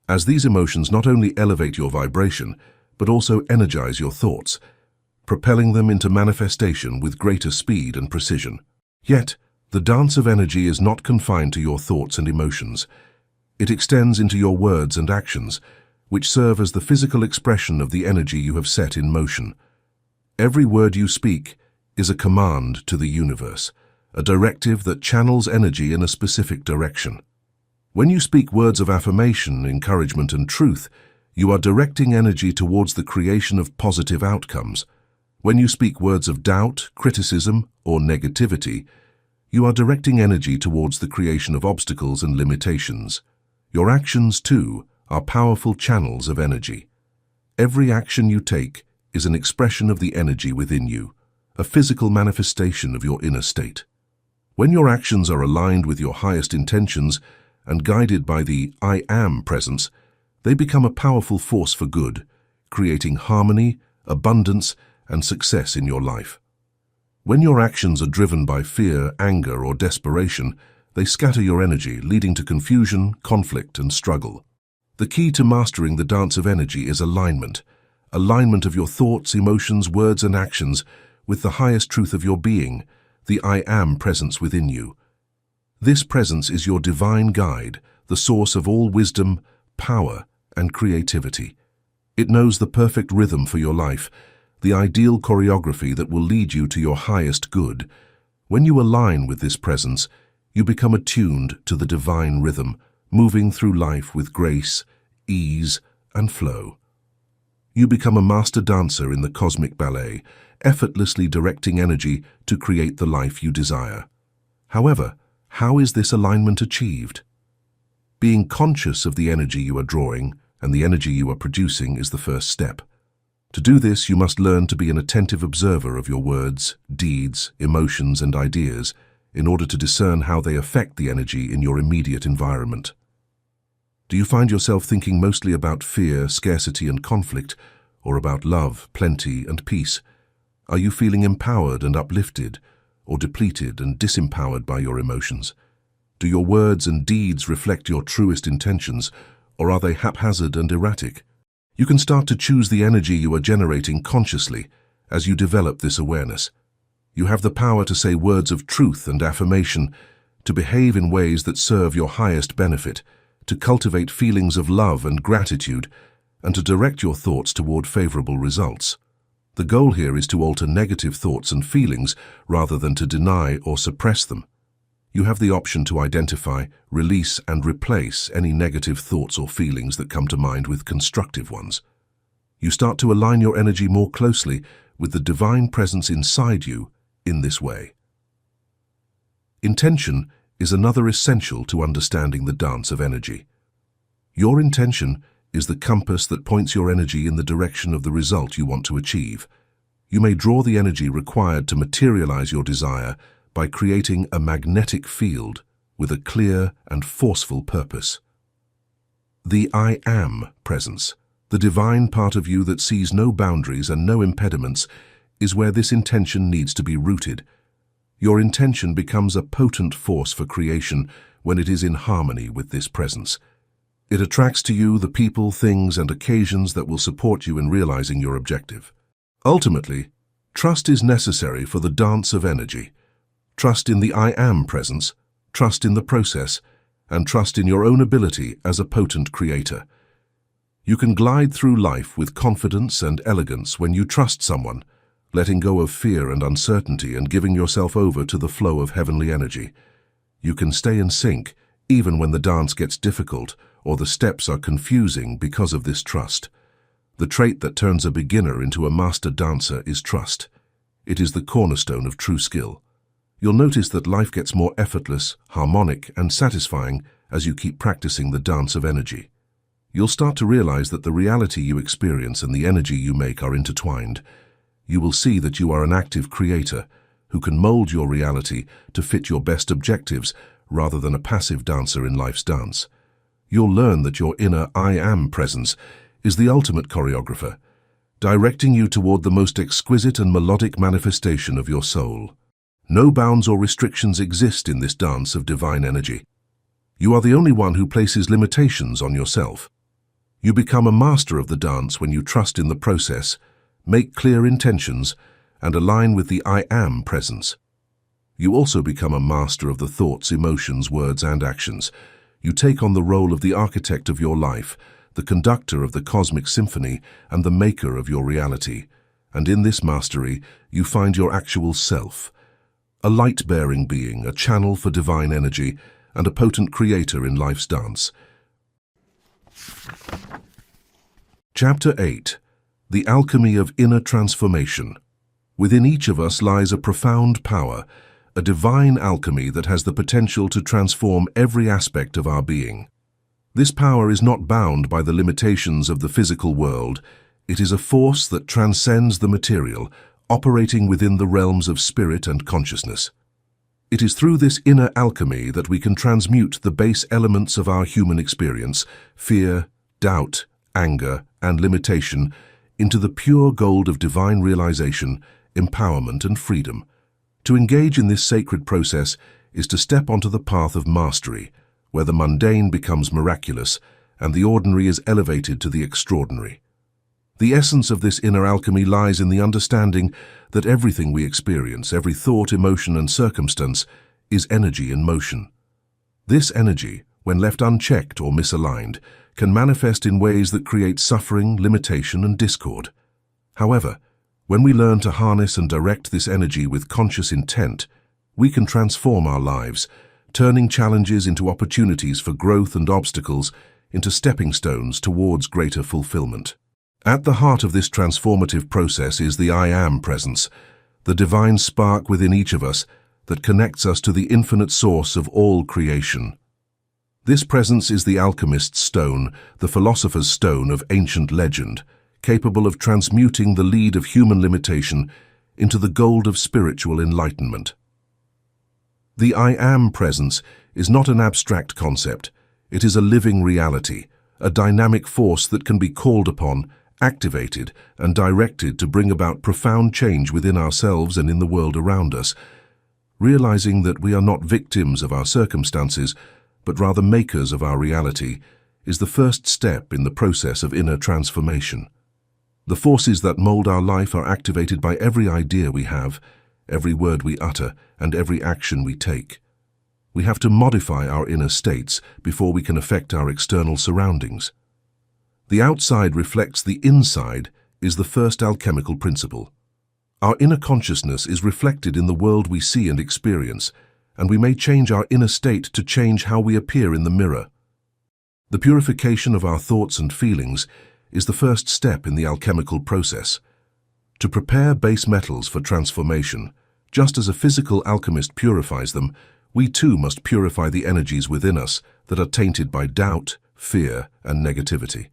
as these emotions not only elevate your vibration, but also energize your thoughts, propelling them into manifestation with greater speed and precision. Yet, the dance of energy is not confined to your thoughts and emotions. It extends into your words and actions, which serve as the physical expression of the energy you have set in motion. Every word you speak is a command to the universe, a directive that channels energy in a specific direction. When you speak words of affirmation, encouragement, and truth, You are directing energy towards the creation of positive outcomes. When you speak words of doubt, criticism, or negativity, you are directing energy towards the creation of obstacles and limitations. Your actions, too, are powerful channels of energy. Every action you take is an expression of the energy within you, a physical manifestation of your inner state. When your actions are aligned with your highest intentions and guided by the I Am presence, they become a powerful force for good, creating harmony, abundance, and success in your life. When your actions are driven by fear, anger, or desperation, they scatter your energy, leading to confusion, conflict, and struggle. The key to mastering the dance of energy is alignment. Alignment of your thoughts, emotions, words, and actions with the highest truth of your being, the I Am presence within you. This presence is your divine guide, the source of all wisdom, power, and creativity. It knows the perfect rhythm for your life, the ideal choreography that will lead you to your highest good. When you align with this presence, you become attuned to the divine rhythm, moving through life with grace, ease, and flow. You become a master dancer in the cosmic ballet, effortlessly directing energy to create the life you desire. However, how is this alignment achieved? Being conscious of the energy you are drawing and the energy you are producing is the first step. To do this, you must learn to be an attentive observer of your words, deeds, emotions, and ideas in order to discern how they affect the energy in your immediate environment. Do you find yourself thinking mostly about fear, scarcity, and conflict, or about love, plenty, and peace? Are you feeling empowered and uplifted, or depleted and disempowered by your emotions? Do your words and deeds reflect your truest intentions, or are they haphazard and erratic? You can start to choose the energy you are generating consciously as you develop this awareness. You have the power to say words of truth and affirmation, to behave in ways that serve your highest benefit, to cultivate feelings of love and gratitude, and to direct your thoughts toward favorable results. The goal here is to alter negative thoughts and feelings rather than to deny or suppress them. You have the option to identify, release, and replace any negative thoughts or feelings that come to mind with constructive ones. You start to align your energy more closely with the divine presence inside you in this way. Intention is another essential to understanding the dance of energy. Your intention is the compass that points your energy in the direction of the result you want to achieve. You may draw the energy required to materialize your desire by creating a magnetic field with a clear and forceful purpose. The I Am presence, the divine part of you that sees no boundaries and no impediments, is where this intention needs to be rooted. Your intention becomes a potent force for creation when it is in harmony with this presence. It attracts to you the people, things, and occasions that will support you in realizing your objective. Ultimately, trust is necessary for the dance of energy. Trust in the I Am presence, trust in the process, and trust in your own ability as a potent creator. You can glide through life with confidence and elegance when you trust someone, letting go of fear and uncertainty and giving yourself over to the flow of heavenly energy. You can stay in sync even when the dance gets difficult or the steps are confusing because of this trust. The trait that turns a beginner into a master dancer is trust. It is the cornerstone of true skill. You'll notice that life gets more effortless, harmonic, and satisfying as you keep practicing the dance of energy. You'll start to realize that the reality you experience and the energy you make are intertwined. You will see that you are an active creator who can mold your reality to fit your best objectives rather than a passive dancer in life's dance. You'll learn that your inner I Am presence is the ultimate choreographer, directing you toward the most exquisite and melodic manifestation of your soul. No bounds or restrictions exist in this dance of divine energy. You are the only one who places limitations on yourself. You become a master of the dance when you trust in the process, make clear intentions, and align with the I Am presence. You also become a master of the thoughts, emotions, words, and actions. You take on the role of the architect of your life, the conductor of the cosmic symphony, and the maker of your reality. And in this mastery, you find your actual self, a light-bearing being, a channel for divine energy, and a potent creator in life's dance. Chapter 8. The Alchemy of Inner Transformation. Within each of us lies a profound power, a divine alchemy that has the potential to transform every aspect of our being. This power is not bound by the limitations of the physical world. It is a force that transcends the material, operating within the realms of spirit and consciousness. It is through this inner alchemy that we can transmute the base elements of our human experience, fear, doubt, anger, and limitation, into the pure gold of divine realization, empowerment, and freedom. To engage in this sacred process is to step onto the path of mastery, where the mundane becomes miraculous and the ordinary is elevated to the extraordinary. The essence of this inner alchemy lies in the understanding that everything we experience, every thought, emotion, and circumstance, is energy in motion. This energy, when left unchecked or misaligned, can manifest in ways that create suffering, limitation, and discord. However, when we learn to harness and direct this energy with conscious intent, we can transform our lives, turning challenges into opportunities for growth and obstacles into stepping stones towards greater fulfillment. At the heart of this transformative process is the I Am presence, the divine spark within each of us that connects us to the infinite source of all creation. This presence is the alchemist's stone, the philosopher's stone of ancient legend, capable of transmuting the lead of human limitation into the gold of spiritual enlightenment. The I Am presence is not an abstract concept. It is a living reality, a dynamic force that can be called upon, activated, and directed to bring about profound change within ourselves and in the world around us. Realizing that we are not victims of our circumstances, but rather makers of our reality, is the first step in the process of inner transformation. The forces that mold our life are activated by every idea we have, every word we utter, and every action we take. We have to modify our inner states before we can affect our external surroundings. The outside reflects the inside is the first alchemical principle. Our inner consciousness is reflected in the world we see and experience, and we may change our inner state to change how we appear in the mirror. The purification of our thoughts and feelings is the first step in the alchemical process. To prepare base metals for transformation, just as a physical alchemist purifies them, we too must purify the energies within us that are tainted by doubt, fear, and negativity.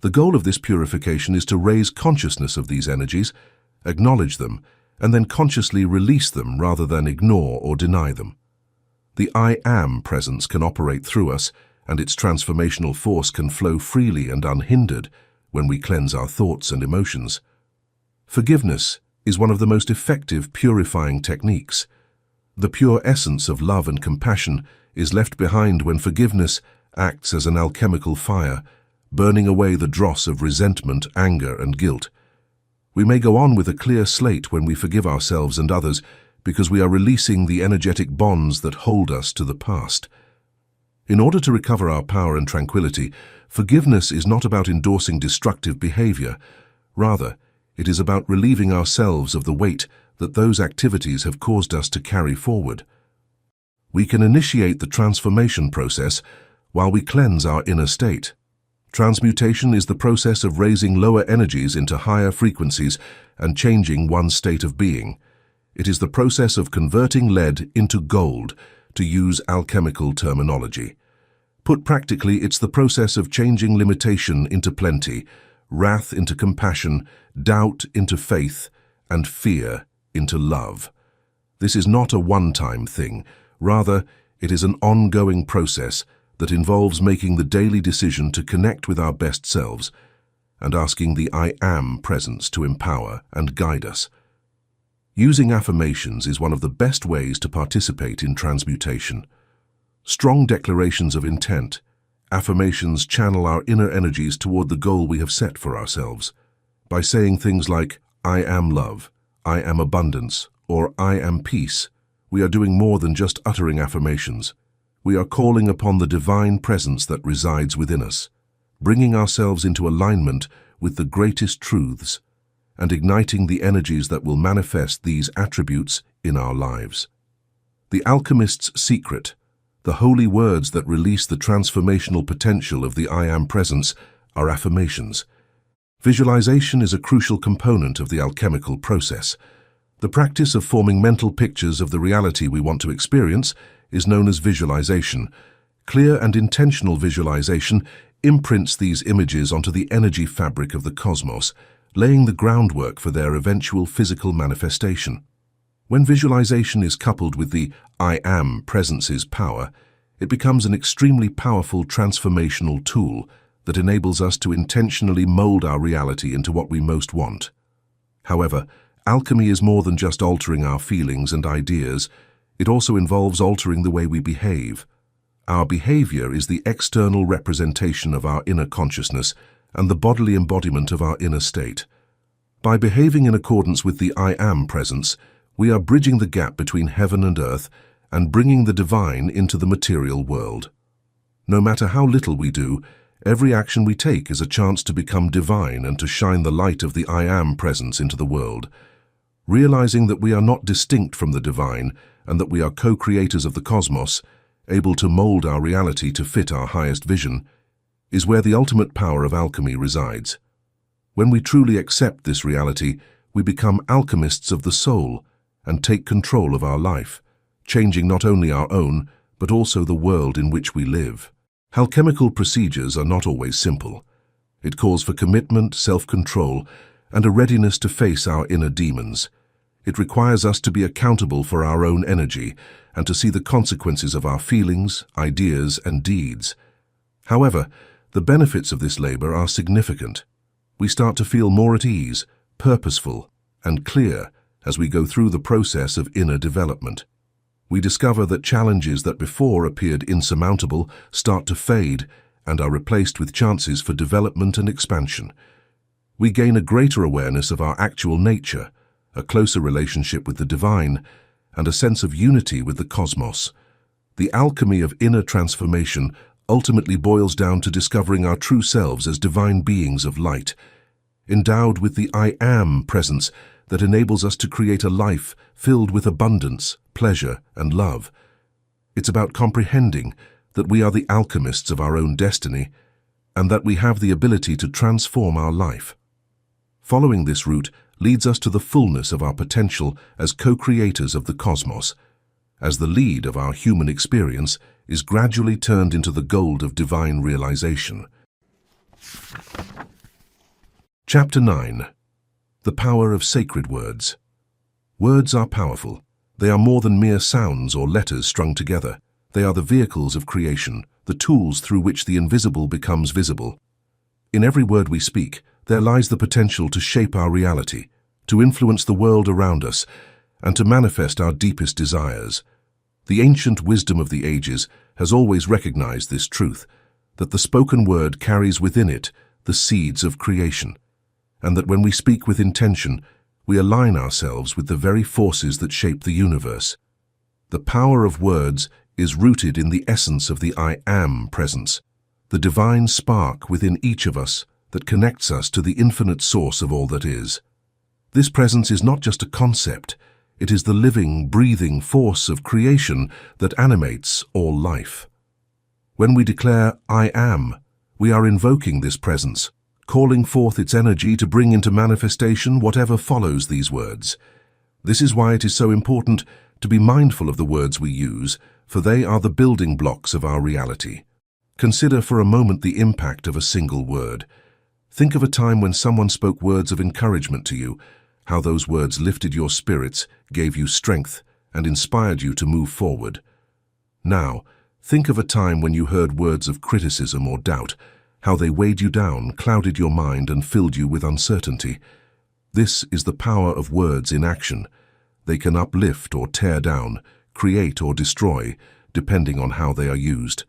The goal of this purification is to raise consciousness of these energies, acknowledge them, and then consciously release them rather than ignore or deny them. The I Am presence can operate through us, and its transformational force can flow freely and unhindered when we cleanse our thoughts and emotions. Forgiveness is one of the most effective purifying techniques. The pure essence of love and compassion is left behind when forgiveness acts as an alchemical fire, burning away the dross of resentment, anger, and guilt. We may go on with a clear slate when we forgive ourselves and others because we are releasing the energetic bonds that hold us to the past. In order to recover our power and tranquility, forgiveness is not about endorsing destructive behavior. Rather, it is about relieving ourselves of the weight that those activities have caused us to carry forward. We can initiate the transformation process while we cleanse our inner state. Transmutation is the process of raising lower energies into higher frequencies and changing one's state of being. It is the process of converting lead into gold, to use alchemical terminology. Put practically, it's the process of changing limitation into plenty, wrath into compassion, doubt into faith, and fear into love. This is not a one-time thing. Rather, it is an ongoing process that involves making the daily decision to connect with our best selves and asking the I Am presence to empower and guide us. Using affirmations is one of the best ways to participate in transmutation. Strong declarations of intent, affirmations channel our inner energies toward the goal we have set for ourselves. By saying things like, I am love, I am abundance, or I am peace, we are doing more than just uttering affirmations. We are calling upon the divine presence that resides within us, bringing ourselves into alignment with the greatest truths, and igniting the energies that will manifest these attributes in our lives. The alchemist's secret, the holy words that release the transformational potential of the I Am presence, are affirmations. Visualization is a crucial component of the alchemical process. The practice of forming mental pictures of the reality we want to experience is known as visualization. Clear and intentional visualization imprints these images onto the energy fabric of the cosmos, laying the groundwork for their eventual physical manifestation. When visualization is coupled with the I Am presence's power, it becomes an extremely powerful transformational tool that enables us to intentionally mold our reality into what we most want. However, alchemy is more than just altering our feelings and ideas. It also involves altering the way we behave. Our behavior is the external representation of our inner consciousness and the bodily embodiment of our inner state. By behaving in accordance with the I Am presence, we are bridging the gap between heaven and earth and bringing the divine into the material world. No matter how little we do, every action we take is a chance to become divine and to shine the light of the I Am presence into the world. Realizing that we are not distinct from the divine and that we are co-creators of the cosmos, able to mold our reality to fit our highest vision, is where the ultimate power of alchemy resides. When we truly accept this reality, we become alchemists of the soul and take control of our life, changing not only our own, but also the world in which we live. Alchemical procedures are not always simple. It calls for commitment, self-control, and a readiness to face our inner demons. It requires us to be accountable for our own energy and to see the consequences of our feelings, ideas, and deeds. However, the benefits of this labor are significant. We start to feel more at ease, purposeful, and clear as we go through the process of inner development. We discover that challenges that before appeared insurmountable start to fade and are replaced with chances for development and expansion. We gain a greater awareness of our actual nature, a closer relationship with the divine, and a sense of unity with the cosmos. The alchemy of inner transformation ultimately boils down to discovering our true selves as divine beings of light, endowed with the I Am presence that enables us to create a life filled with abundance, pleasure, and love. It's about comprehending that we are the alchemists of our own destiny and that we have the ability to transform our life. Following this route leads us to the fullness of our potential as co-creators of the cosmos, as the lead of our human experience is gradually turned into the gold of divine realization. Chapter 9. The Power of Sacred Words. Words are powerful. They are more than mere sounds or letters strung together. They are the vehicles of creation, the tools through which the invisible becomes visible. In every word we speak, there lies the potential to shape our reality, to influence the world around us, and to manifest our deepest desires. The ancient wisdom of the ages has always recognized this truth, that the spoken word carries within it the seeds of creation, and that when we speak with intention, we align ourselves with the very forces that shape the universe. The power of words is rooted in the essence of the I Am presence, the divine spark within each of us that connects us to the infinite source of all that is. This presence is not just a concept, it is the living, breathing force of creation that animates all life. When we declare, I am, we are invoking this presence, calling forth its energy to bring into manifestation whatever follows these words. This is why it is so important to be mindful of the words we use, for they are the building blocks of our reality. Consider for a moment the impact of a single word. Think of a time when someone spoke words of encouragement to you, how those words lifted your spirits, gave you strength, and inspired you to move forward. Now, think of a time when you heard words of criticism or doubt, how they weighed you down, clouded your mind, and filled you with uncertainty. This is the power of words in action. They can uplift or tear down, create or destroy, depending on how they are used.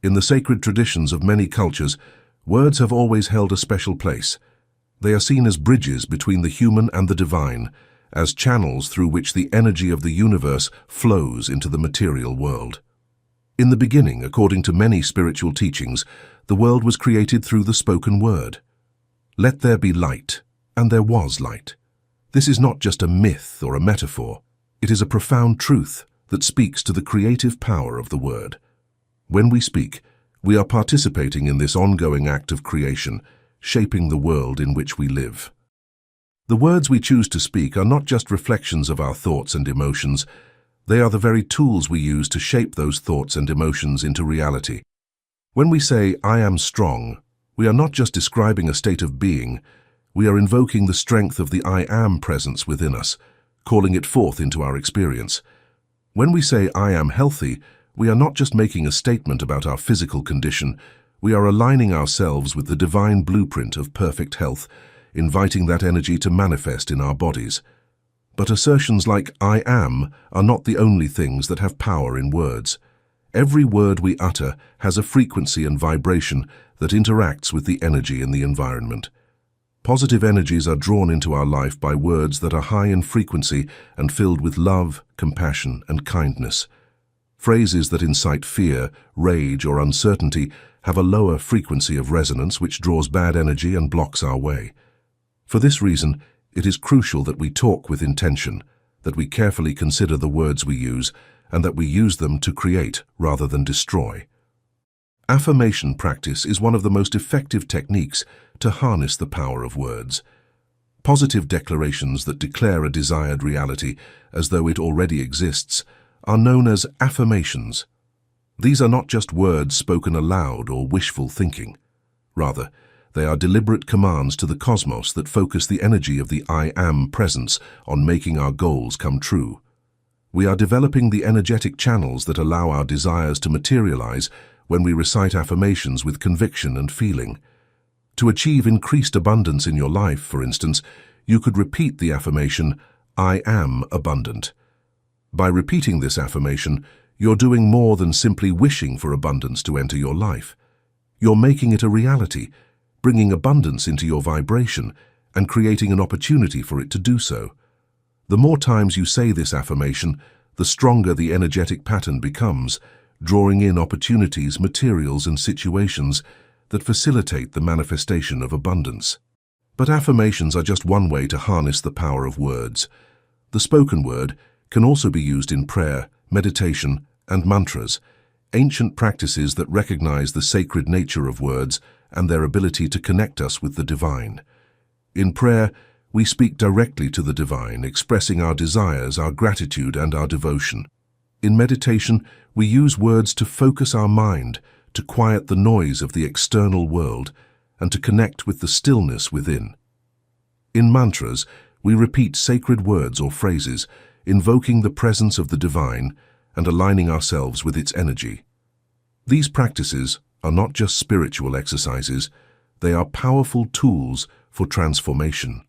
In the sacred traditions of many cultures, words have always held a special place. They are seen as bridges between the human and the divine, as channels through which the energy of the universe flows into the material world. In the beginning, according to many spiritual teachings, the world was created through the spoken word. Let there be light, and there was light. This is not just a myth or a metaphor. It is a profound truth that speaks to the creative power of the word. When we speak, we are participating in this ongoing act of creation, shaping the world in which we live. The words we choose to speak are not just reflections of our thoughts and emotions, they are the very tools we use to shape those thoughts and emotions into reality. When we say, "I am strong," we are not just describing a state of being, we are invoking the strength of the I am presence within us, calling it forth into our experience. When we say, "I am healthy," we are not just making a statement about our physical condition, we are aligning ourselves with the divine blueprint of perfect health, inviting that energy to manifest in our bodies. But assertions like "I am" are not the only things that have power in words. Every word we utter has a frequency and vibration that interacts with the energy in the environment. Positive energies are drawn into our life by words that are high in frequency and filled with love, compassion, and kindness. Phrases that incite fear, rage, or uncertainty have a lower frequency of resonance which draws bad energy and blocks our way. For this reason, it is crucial that we talk with intention, that we carefully consider the words we use, and that we use them to create rather than destroy. Affirmation practice is one of the most effective techniques to harness the power of words. Positive declarations that declare a desired reality as though it already exists are known as affirmations. These are not just words spoken aloud or wishful thinking. Rather, they are deliberate commands to the cosmos that focus the energy of the I am presence on making our goals come true. We are developing the energetic channels that allow our desires to materialize when we recite affirmations with conviction and feeling. To achieve increased abundance in your life, for instance, you could repeat the affirmation, "I am abundant." By repeating this affirmation, you're doing more than simply wishing for abundance to enter your life. You're making it a reality, bringing abundance into your vibration and creating an opportunity for it to do so. The more times you say this affirmation, the stronger the energetic pattern becomes, drawing in opportunities, materials, and situations that facilitate the manifestation of abundance. But affirmations are just one way to harness the power of words. The spoken word can also be used in prayer, meditation, and mantras, ancient practices that recognize the sacred nature of words and their ability to connect us with the divine. In prayer, we speak directly to the divine, expressing our desires, our gratitude, and our devotion. In meditation, we use words to focus our mind, to quiet the noise of the external world, and to connect with the stillness within. In mantras, we repeat sacred words or phrases, invoking the presence of the divine and aligning ourselves with its energy. These practices are not just spiritual exercises, they are powerful tools for transformation.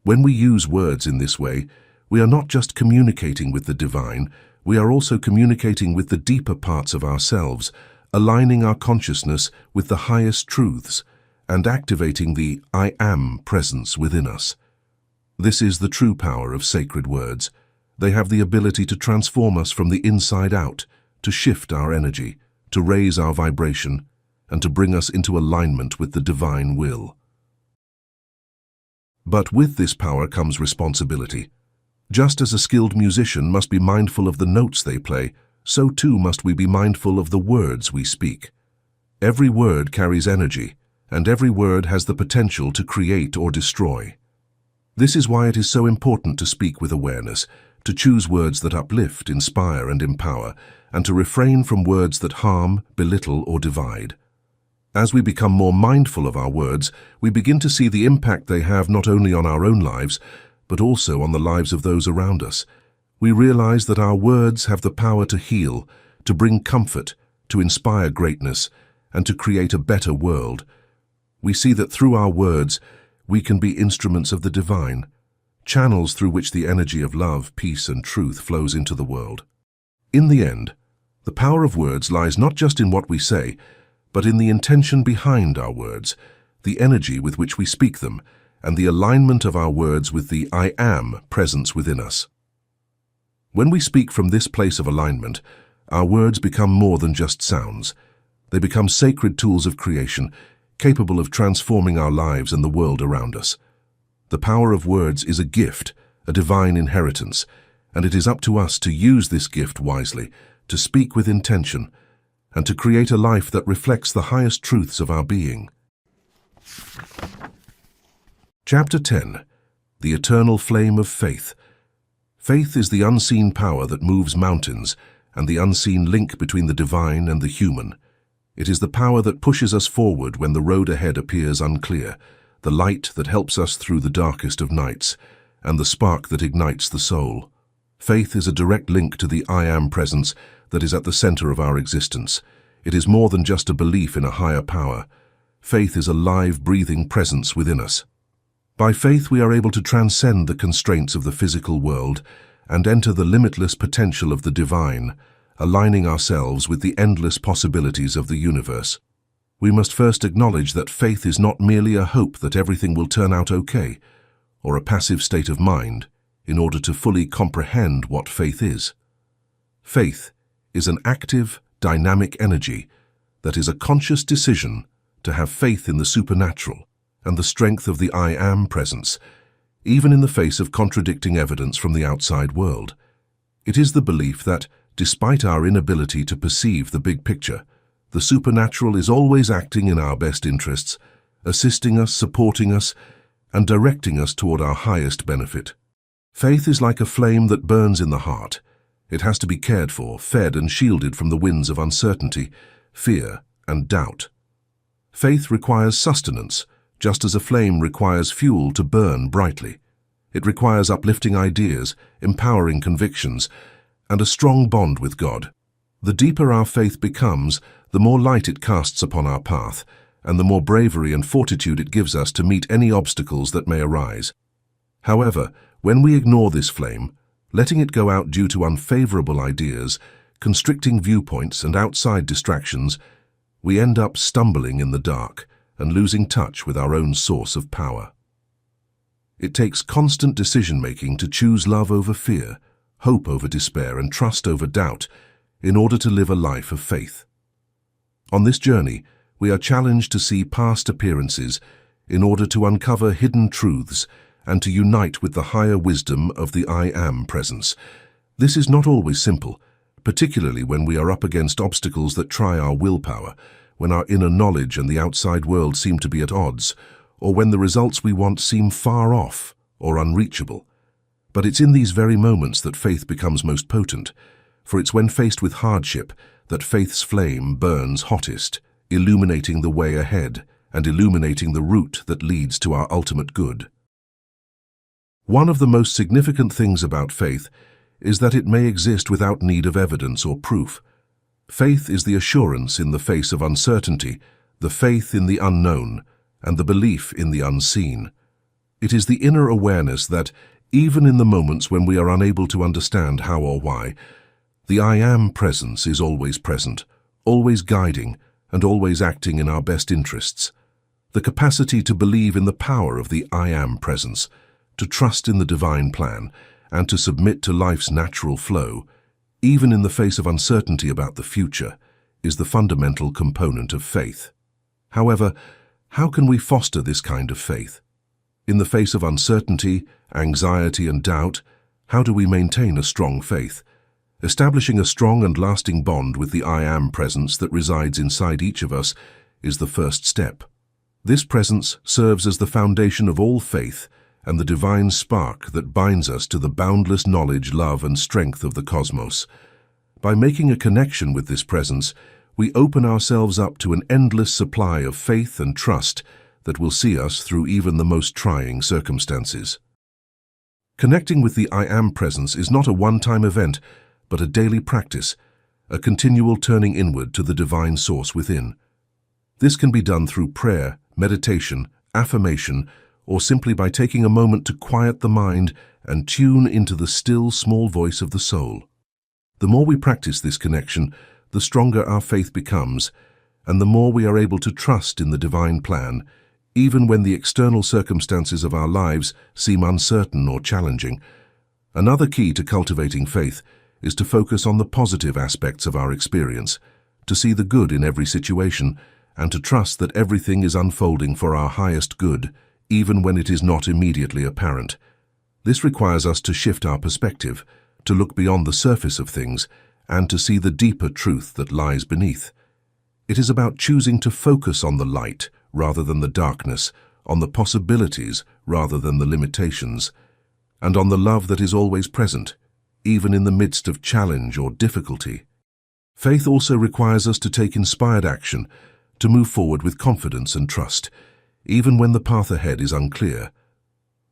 When we use words in this way, we are not just communicating with the divine, we are also communicating with the deeper parts of ourselves, aligning our consciousness with the highest truths and activating the I am presence within us. This is the true power of sacred words. They have the ability to transform us from the inside out, to shift our energy, to raise our vibration, and to bring us into alignment with the divine will. But with this power comes responsibility. Just as a skilled musician must be mindful of the notes they play, so too must we be mindful of the words we speak. Every word carries energy, and every word has the potential to create or destroy. This is why it is so important to speak with awareness, to choose words that uplift, inspire, and empower, and to refrain from words that harm, belittle, or divide. As we become more mindful of our words, we begin to see the impact they have not only on our own lives, but also on the lives of those around us. We realize that our words have the power to heal, to bring comfort, to inspire greatness, and to create a better world. We see that through our words, we can be instruments of the divine, channels through which the energy of love, peace, and truth flows into the world. In the end, the power of words lies not just in what we say, but in the intention behind our words, the energy with which we speak them, and the alignment of our words with the I am presence within us. When we speak from this place of alignment, our words become more than just sounds. They become sacred tools of creation, capable of transforming our lives and the world around us. The power of words is a gift, a divine inheritance, and it is up to us to use this gift wisely, to speak with intention, and to create a life that reflects the highest truths of our being. Chapter 10. The Eternal Flame of Faith. Faith is the unseen power that moves mountains and the unseen link between the divine and the human. It is the power that pushes us forward when the road ahead appears unclear, the light that helps us through the darkest of nights, and the spark that ignites the soul. Faith is a direct link to the I Am presence that is at the center of our existence. It is more than just a belief in a higher power. Faith is a live, breathing presence within us. By faith we are able to transcend the constraints of the physical world and enter the limitless potential of the divine, aligning ourselves with the endless possibilities of the universe. We must first acknowledge that faith is not merely a hope that everything will turn out okay, or a passive state of mind, in order to fully comprehend what faith is. Faith is an active, dynamic energy that is a conscious decision to have faith in the supernatural and the strength of the I Am presence, even in the face of contradicting evidence from the outside world. It is the belief that, despite our inability to perceive the big picture, the supernatural is always acting in our best interests, assisting us, supporting us, and directing us toward our highest benefit. Faith is like a flame that burns in the heart. It has to be cared for, fed and shielded from the winds of uncertainty, fear, and doubt. Faith requires sustenance, just as a flame requires fuel to burn brightly. It requires uplifting ideas, empowering convictions, and a strong bond with God. The deeper our faith becomes, the more light it casts upon our path, and the more bravery and fortitude it gives us to meet any obstacles that may arise. However, when we ignore this flame, letting it go out due to unfavorable ideas, constricting viewpoints, and outside distractions, we end up stumbling in the dark and losing touch with our own source of power. It takes constant decision-making to choose love over fear, hope over despair, and trust over doubt in order to live a life of faith. On this journey, we are challenged to see past appearances in order to uncover hidden truths and to unite with the higher wisdom of the I Am presence. This is not always simple, particularly when we are up against obstacles that try our willpower, when our inner knowledge and the outside world seem to be at odds, or when the results we want seem far off or unreachable. But it's in these very moments that faith becomes most potent, for it's when faced with hardship that faith's flame burns hottest, illuminating the way ahead and illuminating the route that leads to our ultimate good. One of the most significant things about faith is that it may exist without need of evidence or proof. Faith is the assurance in the face of uncertainty, the faith in the unknown, and the belief in the unseen. It is the inner awareness that, even in the moments when we are unable to understand how or why, the I Am presence is always present, always guiding, and always acting in our best interests. The capacity to believe in the power of the I Am presence, to trust in the divine plan, and to submit to life's natural flow, even in the face of uncertainty about the future, is the fundamental component of faith. However, how can we foster this kind of faith? In the face of uncertainty, anxiety, and doubt, how do we maintain a strong faith? Establishing a strong and lasting bond with the I Am presence that resides inside each of us is the first step. This presence serves as the foundation of all faith and the divine spark that binds us to the boundless knowledge, love, and strength of the cosmos. By making a connection with this presence, we open ourselves up to an endless supply of faith and trust that will see us through even the most trying circumstances. Connecting with the I Am presence is not a one-time event, but a daily practice, a continual turning inward to the divine source within. This can be done through prayer, meditation, affirmation, or simply by taking a moment to quiet the mind and tune into the still, small voice of the soul. The more we practice this connection, the stronger our faith becomes, and the more we are able to trust in the divine plan, even when the external circumstances of our lives seem uncertain or challenging. Another key to cultivating faith is to focus on the positive aspects of our experience, to see the good in every situation, and to trust that everything is unfolding for our highest good, even when it is not immediately apparent. This requires us to shift our perspective, to look beyond the surface of things, and to see the deeper truth that lies beneath. It is about choosing to focus on the light rather than the darkness, on the possibilities rather than the limitations, and on the love that is always present, even in the midst of challenge or difficulty. Faith also requires us to take inspired action, to move forward with confidence and trust, even when the path ahead is unclear.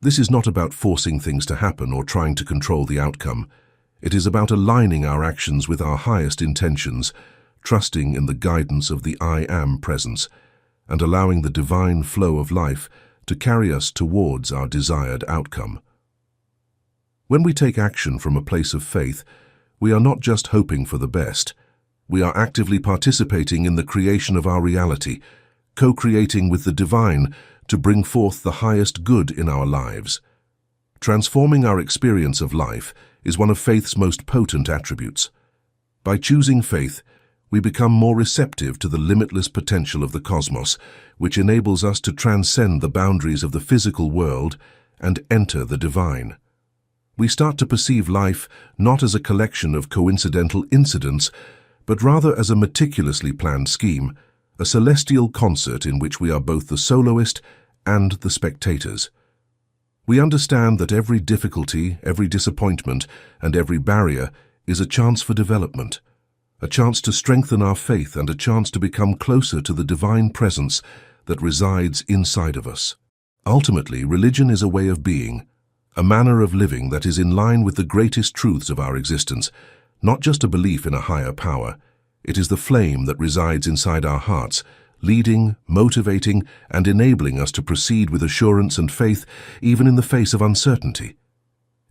This is not about forcing things to happen or trying to control the outcome. It is about aligning our actions with our highest intentions, trusting in the guidance of the I Am presence, and allowing the divine flow of life to carry us towards our desired outcome. When we take action from a place of faith, we are not just hoping for the best. We are actively participating in the creation of our reality, co-creating with the divine to bring forth the highest good in our lives. Transforming our experience of life is one of faith's most potent attributes. By choosing faith, we become more receptive to the limitless potential of the cosmos, which enables us to transcend the boundaries of the physical world and enter the divine. We start to perceive life not as a collection of coincidental incidents, but rather as a meticulously planned scheme, a celestial concert in which we are both the soloist and the spectators. We understand that every difficulty, every disappointment, and every barrier is a chance for development, a chance to strengthen our faith and a chance to become closer to the divine presence that resides inside of us. Ultimately, religion is a way of being, a manner of living that is in line with the greatest truths of our existence, not just a belief in a higher power. It is the flame that resides inside our hearts, leading, motivating, and enabling us to proceed with assurance and faith even in the face of uncertainty.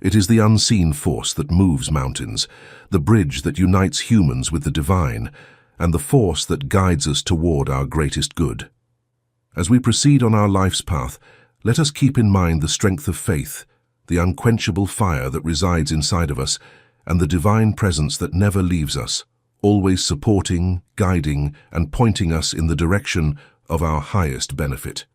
It is the unseen force that moves mountains, the bridge that unites humans with the divine, and the force that guides us toward our greatest good. As we proceed on our life's path, let us keep in mind the strength of faith, the unquenchable fire that resides inside of us, and the divine presence that never leaves us, always supporting, guiding, and pointing us in the direction of our highest benefit.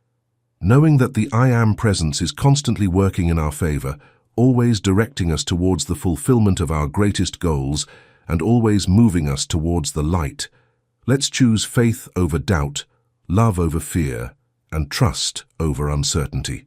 Knowing that the I Am presence is constantly working in our favor, always directing us towards the fulfillment of our greatest goals, and always moving us towards the light, let's choose faith over doubt, love over fear, and trust over uncertainty.